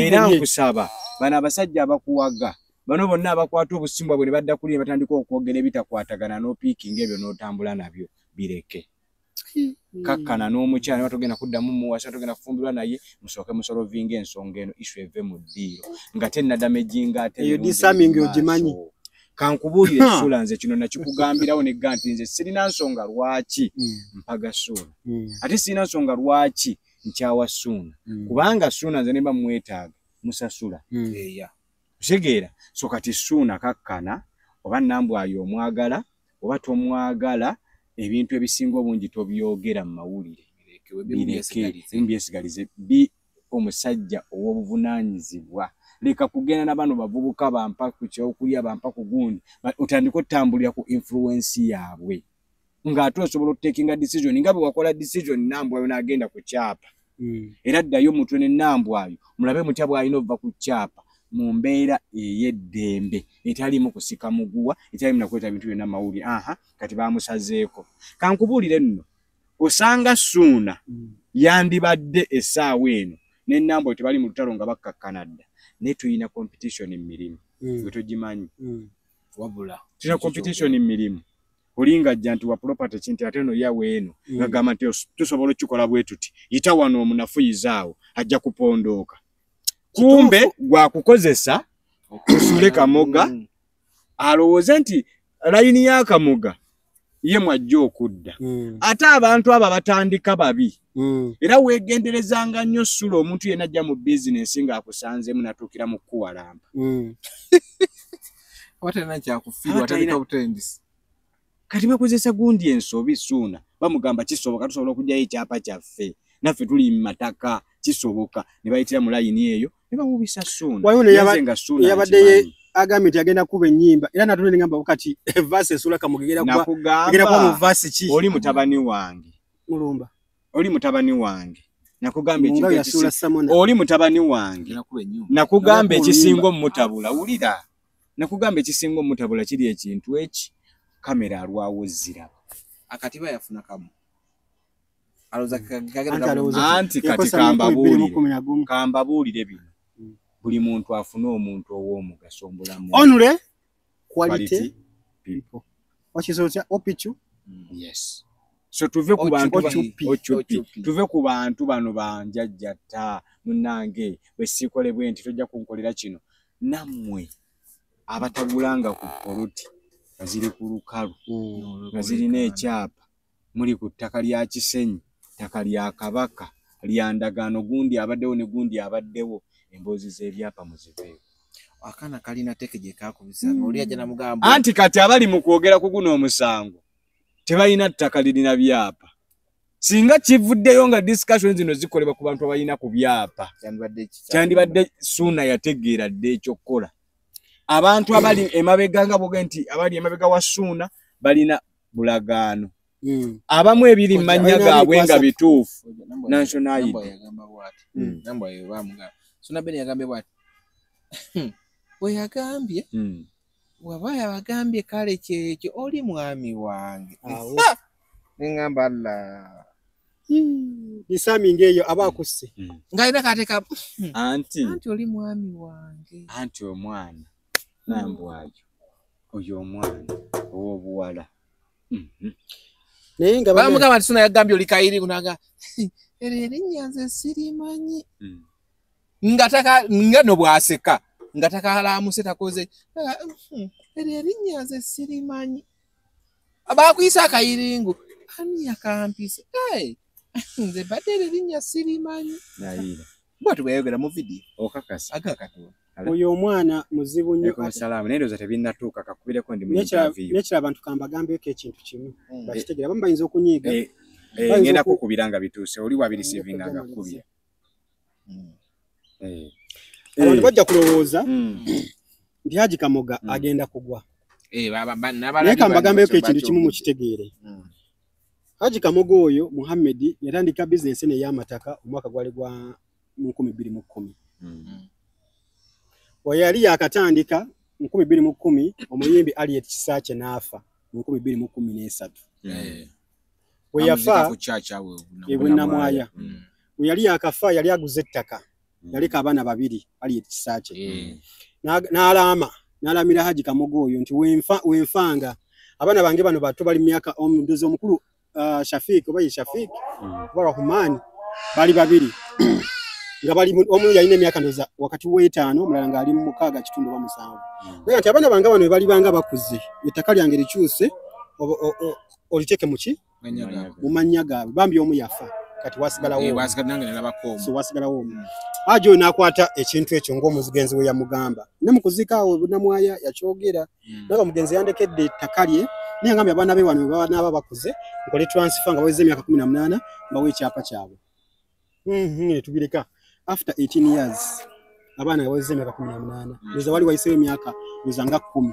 era nkusaba bano abasajja abakuwaga bano bonna abakwata obusimbwa bwe ne badda kuli batandika okwogera ebitakwatagana n'opiikinga ebyo n'otambula nabyo bireke kakkana n'omukyala batogenda kuddamu muwasa togenda kufumbirwa naye musooke musolovinga ensonga eno isu eve mu ddiiro nga tennadamejinga ate eyo disamingi ogimanyi kankubuulire Ssuula nze kino nakikugambirawo negga nti nze sirina nsonga lwaki mpaga Ssuuna ate sirina nsonga lwaki nkyawa Ssuuna kubanga Ssuuna nze ne bamwetaaga musasula kutegeera so kati Ssuuna kakkana oba Nambwayo omwagala oba tomwagala ebintu ebisinga obungi tobyogera mu mawulire mbyesigalize omusajja ow'obuvunaanyizibwa leka kugenda na bano bavubuka bampa ku kyokulya bampa ku gundi otandika otambulira ku influence yaabwe ng'ate osobola okutekinga decision nga bwe wakola decision Nambwayo n'agenda ku kyapa era ddayo mutwe ne Nambwayo mulabe mutya bw'alina ova ku kyapa mu mbeera ey'eddembe etalimu kusika muguwa etalimu nakweta bintu byonna mawulire kati bamusazeeko kankubuulire nno osanga Ssuuna yandibadde essaawa eno ne Nambwayo tebali mu lutalo nga bakakkanadda naye tulina competition emirimu gwe togimanyi wabula tulina competition emirimu olinga ajja nti wa property kinti ate no yawe eno ngagamba nti tusobola okikola bwe tuti yita wano omunafuyizaawo ajja kupondooka kumbe gwakukozesa kusule kamoga alowooza nti layini ya kamoga ye mwajja okudda ate abantu abo batandika babi era weegenderezanga nnyo Ssuula omuntu yenna ajja mu bizinesi ng'akusanzeemu natuukira mu kuwalamba kati bakozesa gundi ensobi Ssuuna bamugamba kisoboka tusobola okugyayo ekyapa kyaffe naffe tuli mu mataka kisoboka ne bayitira mu layini eyo ne bamubisa Ssuuna yabadde agambye nti agenda kuba ennyimba era natunde ngamba kati verse Ssuula kamugegera kwa mu verse ki oli mutabani wange mulumba oli mutabani wange nakugambye oli mutabani wange nakugambye ekisinga omutabula wulira nakugambye ekisinga omutabula kiri ekintu eki kamera alwawo ziraba akatiba yafuna kamu anti kati kambabuulire bino buli muntu afuna omuntu ow'omugaso omulamu onule quality people wakizotya opichu yes so tuve ku bantu bano banjajjata munange wesikole bwenti tojja kunkolera kino nammwe abatagulanga ku poloti baziri ku lukalu bazirina ekyapa muli ku ttaka lya Kisenyi ttaka lya Kabaka lya Ndagaano gundi abaddewo ne gundi abaddewo emboozi z'ebyapa muziveewo akana kalina tekeje kakubisanga oli ajja namugamba anti kati abali mu kwogera ku guno omusango tebalina ttaka lirina byapa singa kivuddeyo nga discussion zino zikolebwa ku bantu abalina ku byapa kyandibadde Ssuuna yategeera dde ekyokukola abantu abali emabega nga boge nti abali emabega wa Ssuuna balina bulagaano abamu ebiri mmanya gaabwe nga bituufu national ID Nambwayo bamuga Ssuuna bene yagambye bwati we yagambye waba yabagambye kale kyekyo oli mwami wange nengamba la isamingi eyo aba akusse ngaina kateka anti oli mwami wange anti omwana Nambwayo oyo omwana ow'obuwala naye nga bamugamba nti Ssuuna yagambye oli kayiri kunaga erinnya nze sirimanyi nga no bwaseka nga takalamuse takoze erinnya nze sirimanyi abakuyisa akayiringu ani yakampise nze badere linya sirimanyi Naira. bwatu bayogera mu video Okakasa. agakatu oyo omwana muzibu nnyo Eko salamu nendo za tebinnatuuka kakubireko ndi mu interview. nekira abantu kambagambeko ekintu kimu bakitegera bamu bayinza okunyiiga Ngenda kukubiranga bituuse oli wabirisivinga ngakubye. abantu bajja kulowooza nti Haji Kamoga agenda kugwa naye kambagambeko ekintu kimu mukitegeere. Haji Kamoga oyo Muhammad yatandika bizinesi eno ey'amataka omwaka gwali gwa 2010. Yali yakatandika 2010 omuyimbi Aliet Kisaache n'afa mu 2013. We yafa ebwe namwaya. We yali yakafa yali aguze ettaka. Yali kabana babiri Aliet Kisaache. N'alamira Haji Kamoga oyo nti wenfanga abana bange bano bato bali myaka omundozi omukulu Shafik oba Shafik wa Rahman bali babiri nga bali omu yalina emyaka ndoza wakati w'etaano omulala nga ali mu 6.7. Naye nti abana bange bano bali banga bakuze ettaka lyange likyuse oliteke muki mu mannya gaabwe bambi omu yafa kati wasigalawo omu. Haji n'akwata ekintu ekyo ng'omugenzi we yamugamba ne mu kuziika awo namwaya yakyogera naba mugenzi yandekedde ettaka lye naye ngambye abaana be wano baba bakuze nkole transfer nga baweze emyaka 18 bawe ekyapa kyabwe. Tubireka after 18 years abaana baweze emyaka 18 ndoza wali wayiseyo emyaka ndoza nga 10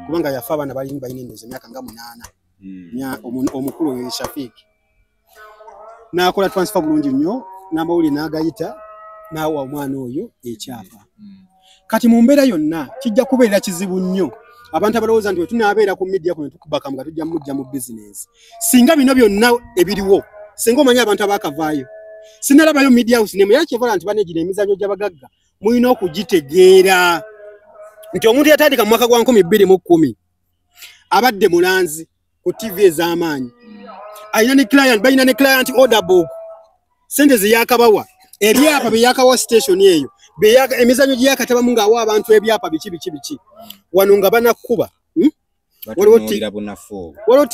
kubanga yafa abaana bali bayina ndoza emyaka nga 8 omukulu we Shafik n'akola transfer bulungi nnyo n'amawulire n'agayita n'awa omwana oyo ekyapa. Kati mu mbeera yonna kijja kubeera kizibu nnyo abantu abalowooza nti tunaabeera ku media kuno tukubaka nga tujja mujja mu business singa bino byonna ebiriwo singa omanyi abantu abakavaayo sinalabayo media house ne muyakivola nti banegire emizanyo gy'abagagga muyina okugitegeera nti omuntu yatandika mu mwaka gwa 2010 abadde mulanzi ku TV ez'amaanyi balina ne client order book sente ziyakabawa ebyapa byakawa station eyo emizanyo gyakatabamu ng'awa abantu ebyapa biki wano nga banakuba waliwo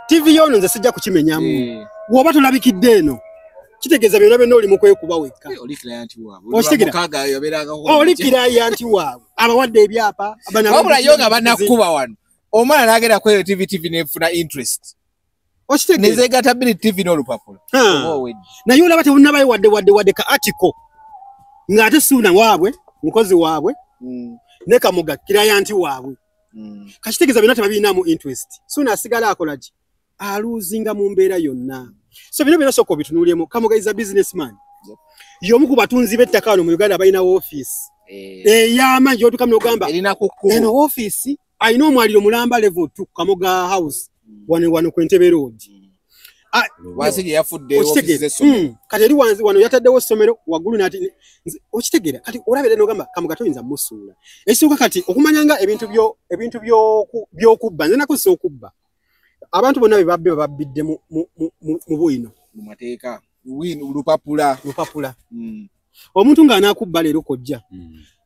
TV yono nze sijja kukimenyamu woba tolabikidde eno kitegeeza byonna oli mu kwekuba wekka oli client waabwe abawadde ebyapa wabula yo nga banakuba wano omwana n'agenda ku TV nefuna interest nezegata TV n'olupapula naye olaba tebunabayo wadde ka article ng'ate Suuna waabwe mukozi waabwe ne Kamoga client waabwe kashitegeeza byonna tebabiinamu interest. Suuna asigala akola ki aluzinga mu mbeera yonna. So bino soko bitunulyemu. Kamoga is a businessman. Y'omu ku batunzi b'ettaka wano mu Uganda balina office ey'amanyi otukamira ogamba eno office alina omwaliro mulamba level 2 Kamoga house wano ku Entebbe Road. Wasije yafudde office kati eri wanzi wano yataddewo essomero waggulu nati okitegeera kati olabire n'ogamba Kamoga toyinza musuula ekisooka kati okumanyanga ebintu by'okubba nze nakozesa okubba abantu bonna be babbidde mu bwino mu mateeka lupapula omuntu ng'anaakubba leero kojja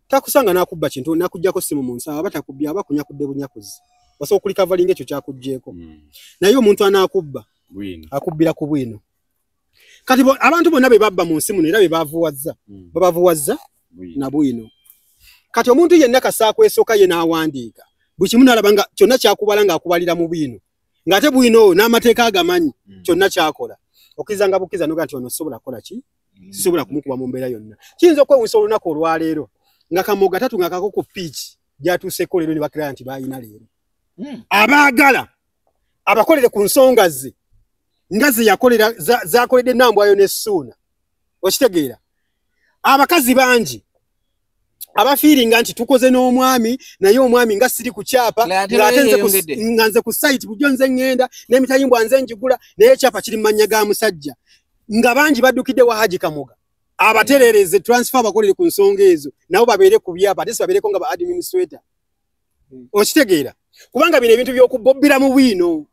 takusanga n'akubba kintu nakuggyako simu mu nsawo aba takubbya aba kunyakudde bunyakuzi osobola okulikavalinga ekyo kyakuggyeko naye omuntu anaakubba akubbira ku bwino. Kati abantu bonna be babba mu nsi muno era be babavuwazza na bwino. Kati omuntu yenna kasaako esooka ye n'awandiika buli kimu n'alaba nga kyonna kyakubala ng'akubalira mu bwino ng'ate bwino n'amateeka agamanyi kyonna kyakola okkiza nga bukkiza noga nti ono sobola kukola ki sisobola kumukuba mu mbeera yonna. Kiyinza okwewuusa olunaku olwaleero nga Kamoga tatungakako ku pitch gyatuuseeko leero ne bakirayanti bayina leero abaagala abakolere ku nsonga ze nga ze yakolera zakoledde Nambwayo ne Suuna okitegeera abakazi bangi abafiiringa nti tukoze n'omwami naye omwami nga siri ku kyapa nga nze ku site bujjo nze ngenda n'emitayimbwa nze njigula naye ekyapa kiri mu mannya ga musajja nga bangi baddukidde wa Haji Kamoga abaterereze transfer bakolere ku nsonga ezo nabo babeere ku byapa ate babeereko nga ba administrator okitegeera kubanga bino ebintu by'okubobbira mu bwino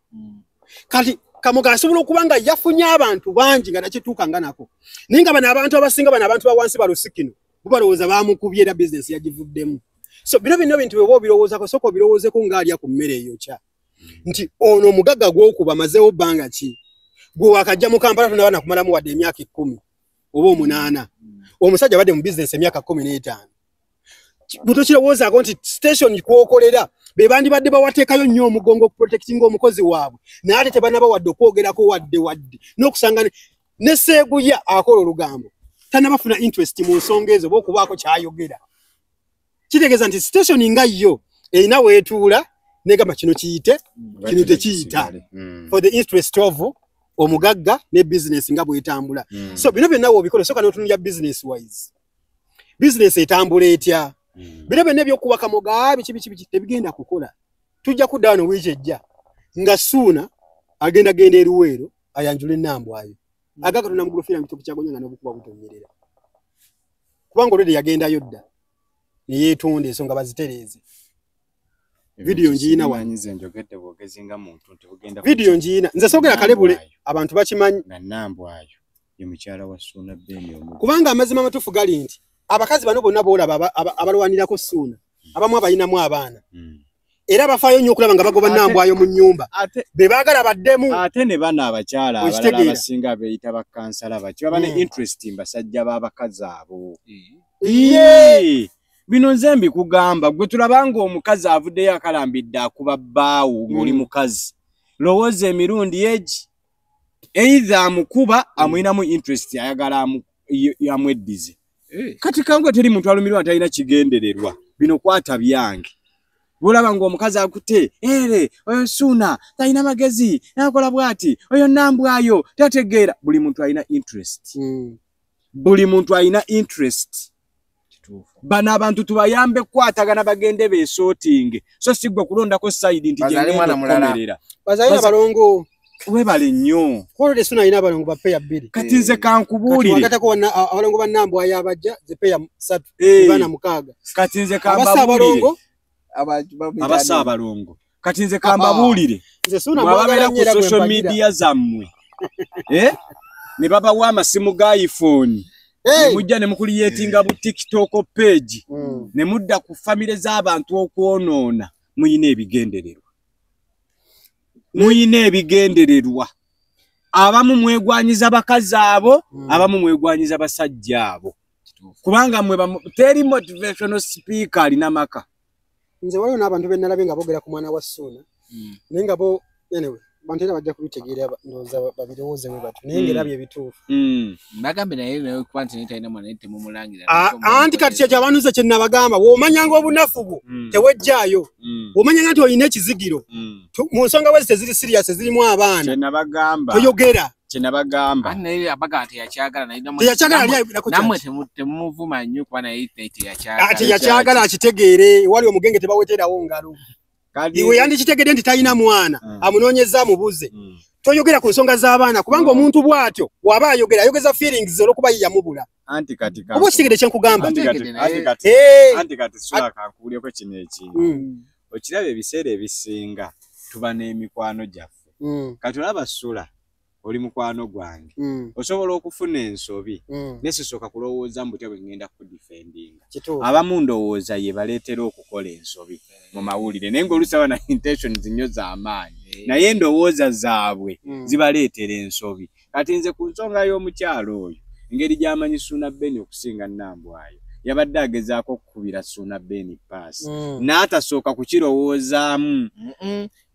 kati Kamoga asobola okubanga yafunye abantu bangi nga nakituuka nga nako naye nga bano abantu abasinga bano abantu bawansi balusikino bubalowooza bamukubye era business yagivuddemu. So bino bintu bwe bobirowoozako soko birowoozeko ng'alya ku mmere eyo kya nti ono omugagga gw'okuba mazeewo bbanga ki gwe wakajja mu Kampala tunabana kumalamu wadde emyaka 10 oba 8 omusajja badde mu business emyaka 15 butokirowooza nti station kwokolera be bandi badde bawateekayo nnyo omugongo protecting omukozi waabwe naate tebanaba wadde okwogerako wadde n'okusanga ne Seeguya akola olugambo tanabafuna interest mu nsonga ezo bw'okubaako kyayogera kitegeeza nti station nga yo erina weetuula negamba kino kiyite kino tekiyita for the interest of omugagga ne business nga bwetambula so bino byonna wobikola soka n'otunulya business wise business etambula etya bino byonna ebyokubaka mugabi kibi tebigenda kukola tujja kuddaano wiiki ejja nga Ssuuna agenda eruweero ayanjula ennambwayo agaga tunamugulufira mu kituufu kyagonya nga n'obukuba butonyerera kubanga olwedde yagendayo dda ne yeetonda ensonga bazitereeze video njiina wanyize njogedde bwogezi nga muntu tebugenda video njiina nze soogera kalebule abantu bakimanyi nga Nambwayo ye mukyala wa Ssuuna Beni omu kubanga amazima amatuufu gali nti abakazi bano bonna boolaba abalwanirako Ssuuna abamu abalinamu abaana era bafaayo nnyo okulaba nga bagoba Nambwayo mu nnyumba be baagala baddemu ate ne bana abakyala abalala abasinga beeyita bakansala baki baba ne interest mbasajja b'abakazi abo bino nze mbikugamba gwe tulabanga omukazi avuddeyo akalambidde akuba bbaawo ng'oli mukazi lowooza emirundi egi either amukuba amwinamu interest ayagala amweddize kati kangwe teri muntu alumirwa talina kigendererwa bino kwata byange bwolaba ng'omukazi akute oyo Ssuuna talina magezi nakola bwati oyo Nambwayo tategeera buli muntu alina interest buli muntu alina interest bana abantu tubayambe kwatagana bagende beesootinge so sigwe kulondako side nti gyengekomerera bazalina balongo webale nnyo kolode Ssuuna alina abalongo bapeya 2 kati nze kankubuulire katako abalongo ba Nambwayo abajja zepeya 3 bana 6 kati nze kambabuulire abasa abalongo kati nze kambabuulire nze Ssuuna mwababeera ku social media zammwe ne babawa amasimu ga iPhone mujja ne mukuliyetinga bu TikTok page ne mudda ku family z'abantu okwonoona muyina ebigendererwa abamu mwegwanyiza bakazi abo abamu mwegwanyiza basajja abo kubanga mwe teri motivational speaker alina maka nze waliwo n'abantu bennalabe nga boogera ku mwana wa Ssuuna naye nga bo anyway bantu era bajja kubitegeera ndowooza babirowooze bwe batyo naye ng'era bye bituufu bagambe naye kuba nti talina mwana naye temumulangira anti kati kyekyo abantu nze kye nabagamba w'omanyanga obunafu bwo tewejjaayo w'omanyanga nti olina ekizigiro mu nsonga wezi teziri sirias zirimu abaana toyogera kyenabagamba naye abaga teyakyagala namwe temumuvuma nnyo kuba naye teyakyagala akitegeere wali omugenge tebaweterawo ngalo iwe yandikitegedde nti talina mwana amunoonyeza amubuze toyogera ku nsonga z'abaana kubanga omuntu bw'atyo waba ayogeza feelings olw'okuba ye yamubula oba okitegedde kyenkugamba anti kati Ssuuna kankubuulyeko kino ekintu okiraba ebiseera ebisinga tuba n'emikwano gyaffe kati olaba Ssuuna oli mukwano gwange osobola okufuna ensobi nesisooka kulowooza mbutya bwe ngenda kudifendinga abamu ndowooza ye baleetera okukola ensobi mu mawulire naye ng'olusaba na intentions nnyo z'amaanyi naye endowooza zaabwe zibaleetera ensobi kati nze ku nsonga y'omukyalo oyo engeri gy'amanyi Ssuuna Beni okusinga Nambwayo yabadde agezaako okukubira Ssuuna Beni paasi n'atasooka kukirowoozaamu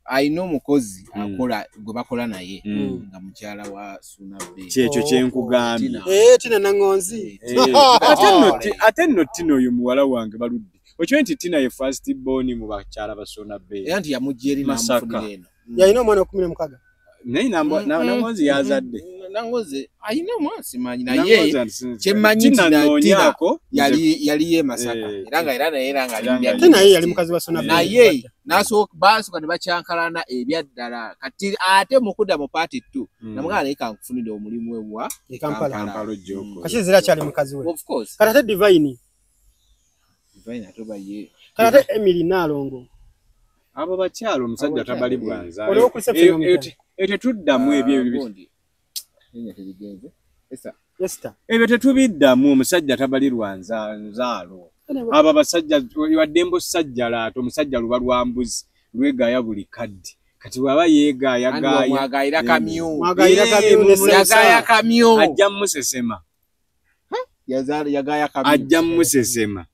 ayina omukozi akola gwe bakola naye nga mukyala wa Ssuuna Beni kyekyo kyenkugambye Tina Nangonzi ate nno Tina oyo muwala wange baludde okimanyi nti Tina ye first born mu bakyala ba Ssuuna Beni era nti yamugya eri n'amufunira eno yalina omwana 16 naye Nangonzi yazadde Nangonzi ayina omwana simanyi naye kyemmanyi Tina yali ye Masaka era nga Tina ye yali mukazi wa Ssuuna Beni naye basooka ne bakyankalana ebyaddala kati ate mukudda mu party 2 namugala naye kankufunira omulimu ewa Kampala kashizira kyali mukazi we of course karate Divine atoba ye karate Emily Nalongo abo bakyalo omusajja tabali bwanza ete tuddamu ebyo ebyo tetubiddamu omusajja tabali lwanza nzaalo abo basajja waddembo sajja laato omusajja luba lwa mbuzi lwegaya buli kaddi kati waba yeegaya mwagayira kamyu yagaya kamyu ajja musesema yagaya kamyu ajja musesema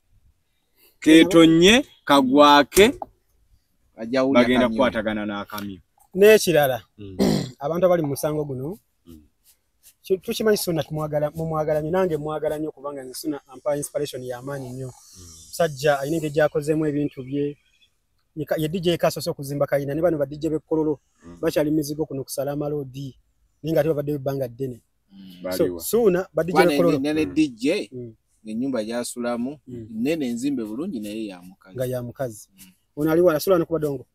ketonye kagwake bagenda kukwatagana n'akamyu n'ekirala abantu abali mu musango guno tukimanyi Ssuuna mumwagalanye nange mwagalanye kubanga Ssuuna ampa inspiration y'amaanyi nnyo musajja alina engeri gy'akozeemu ebintu bye ye DJ kasoose okuzimba kayina ne bano ba DJ b'ekkololo bakyali mizigo kuno kusala amalodi naye nga ate babadde ebbanga ddene so Ssuuna ba DJ b'ekkololo nene DJ ennyumba gy'asulamu nene enzimbe bulungi naye ya mukazi nga ya mukazi ono ali wala Ssuuna ne ku badongo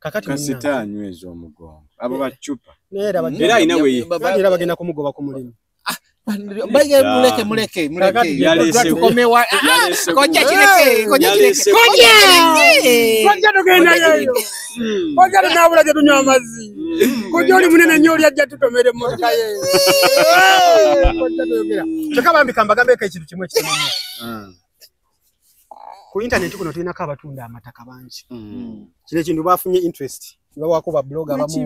kakati kasita anyweza omugongo abo bacupa era ayina we era bagenda kumugoba ku mulimu muleke tukomewa koja tugendayo koja tunabula tetunywa amazzi koja oli munene nnyo oli ajja tutomera emmotoka ye koja tuyogera kyokka bambikambagambeko ekintu kimu ekisomamu ku internet kuno tulinako abatunda amataka bangi kino ekintu bafunye interest bawako ba blog abamu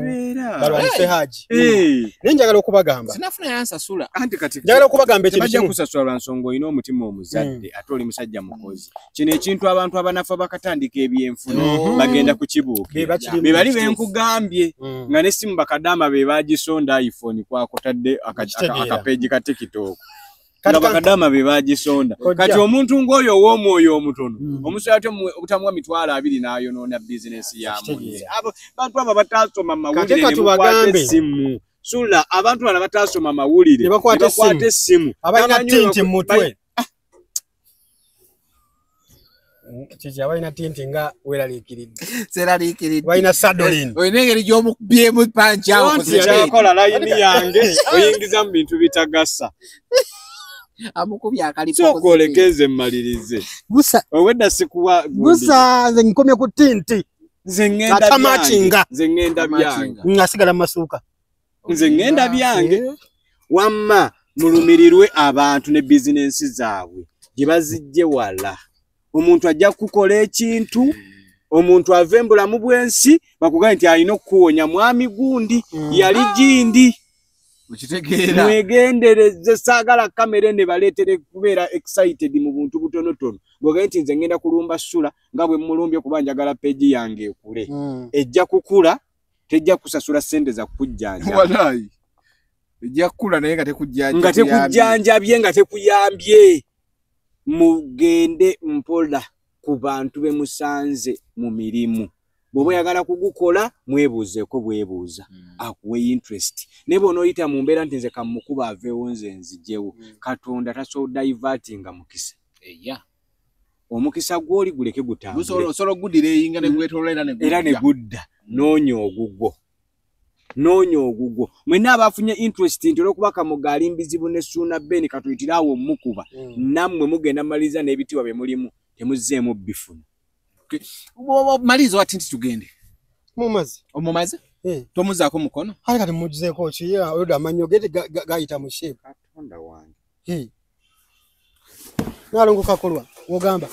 balwanise haji naye njagala okubagamba sinafuna yansasula anti kati njagala okubagamba ekintu kimu kusasula lwansonga olina omutima omuzadde ate oli musajja mukozi kino ekintu abantu abanafa bakatandika ebyenfuna bagenda kukibuuka be bali benkugambye nga nesimu bakadama be bagisonda iPhone kwakotadde akapeji ka TikTok nga bakadama be bagisonda kati omuntu ng'oyo ow'omwoyo omutono omusajja ate obutamuwa mitwalo 2 n'ayonoona bizinesi yamunze abantu abo bataasoma mawulire ne bakwata essimu Sula abantu bana bataasoma mawulire bakwata essimu abalina tinti mu mutwe kiki abalina tinti nga seraliikiridde balina sadolin olina engeri gy'omubyemu panci awo kyakola layini yange oyingiza mu bintu bitagasa amukubye akalipo sokolekeze mmalirize gusa owedda sikuwa gusa nze nkomye ku tinti nze ngenda byange ngasigala masuuka nze ngenda byange wamma mulumirirwe abantu ne bizinensi zaabwe gye bazijje wala omuntu ajja kukola ekintu omuntu ave mbulamu bwensi bakugamba nti alina okuwonya mwami gundi yali gindi ukitegeera mwegendereze saagala kamera ne baleetere kubeera excited mu buntu butonotono bwogenda nti nze ngenda kulumba Sula nga bwe mulumbye kuba njagala peji yange ekule ejja kukula tejja kusasula sente za kujjanja walayi ejja kukula naye nga tekujjanjabye nga tekuyambye mugende mpola ku bantu be musanze mu mirimu bw'oba oyagala kugukola mwebuuzeeko bwebuuza akuwe interest ne bw'ona oyita mu mbeera nti nze kamukuba aveewo nze nzijewo Katonda tasodivatinga mukisa omukisa gw'oli guleke gutambule osobola oguddira eyinga ne gwetolera era ne gudda noonya ogugwo mwenna abafunye interest nti olw'okuba Kamoga ali mbizibu ne Ssuuna Ben katuyitira awo mukuba nammwe mugenda maliriza n'ebitiibwa bye mulimu temuzzeemu bifuna malizo ati nti tugende mumaze tomuzaako mukono hali kati mugizeeko ki oyo amanyo gete gayita mu shape Katonda wange nalongo kakolwa wogamba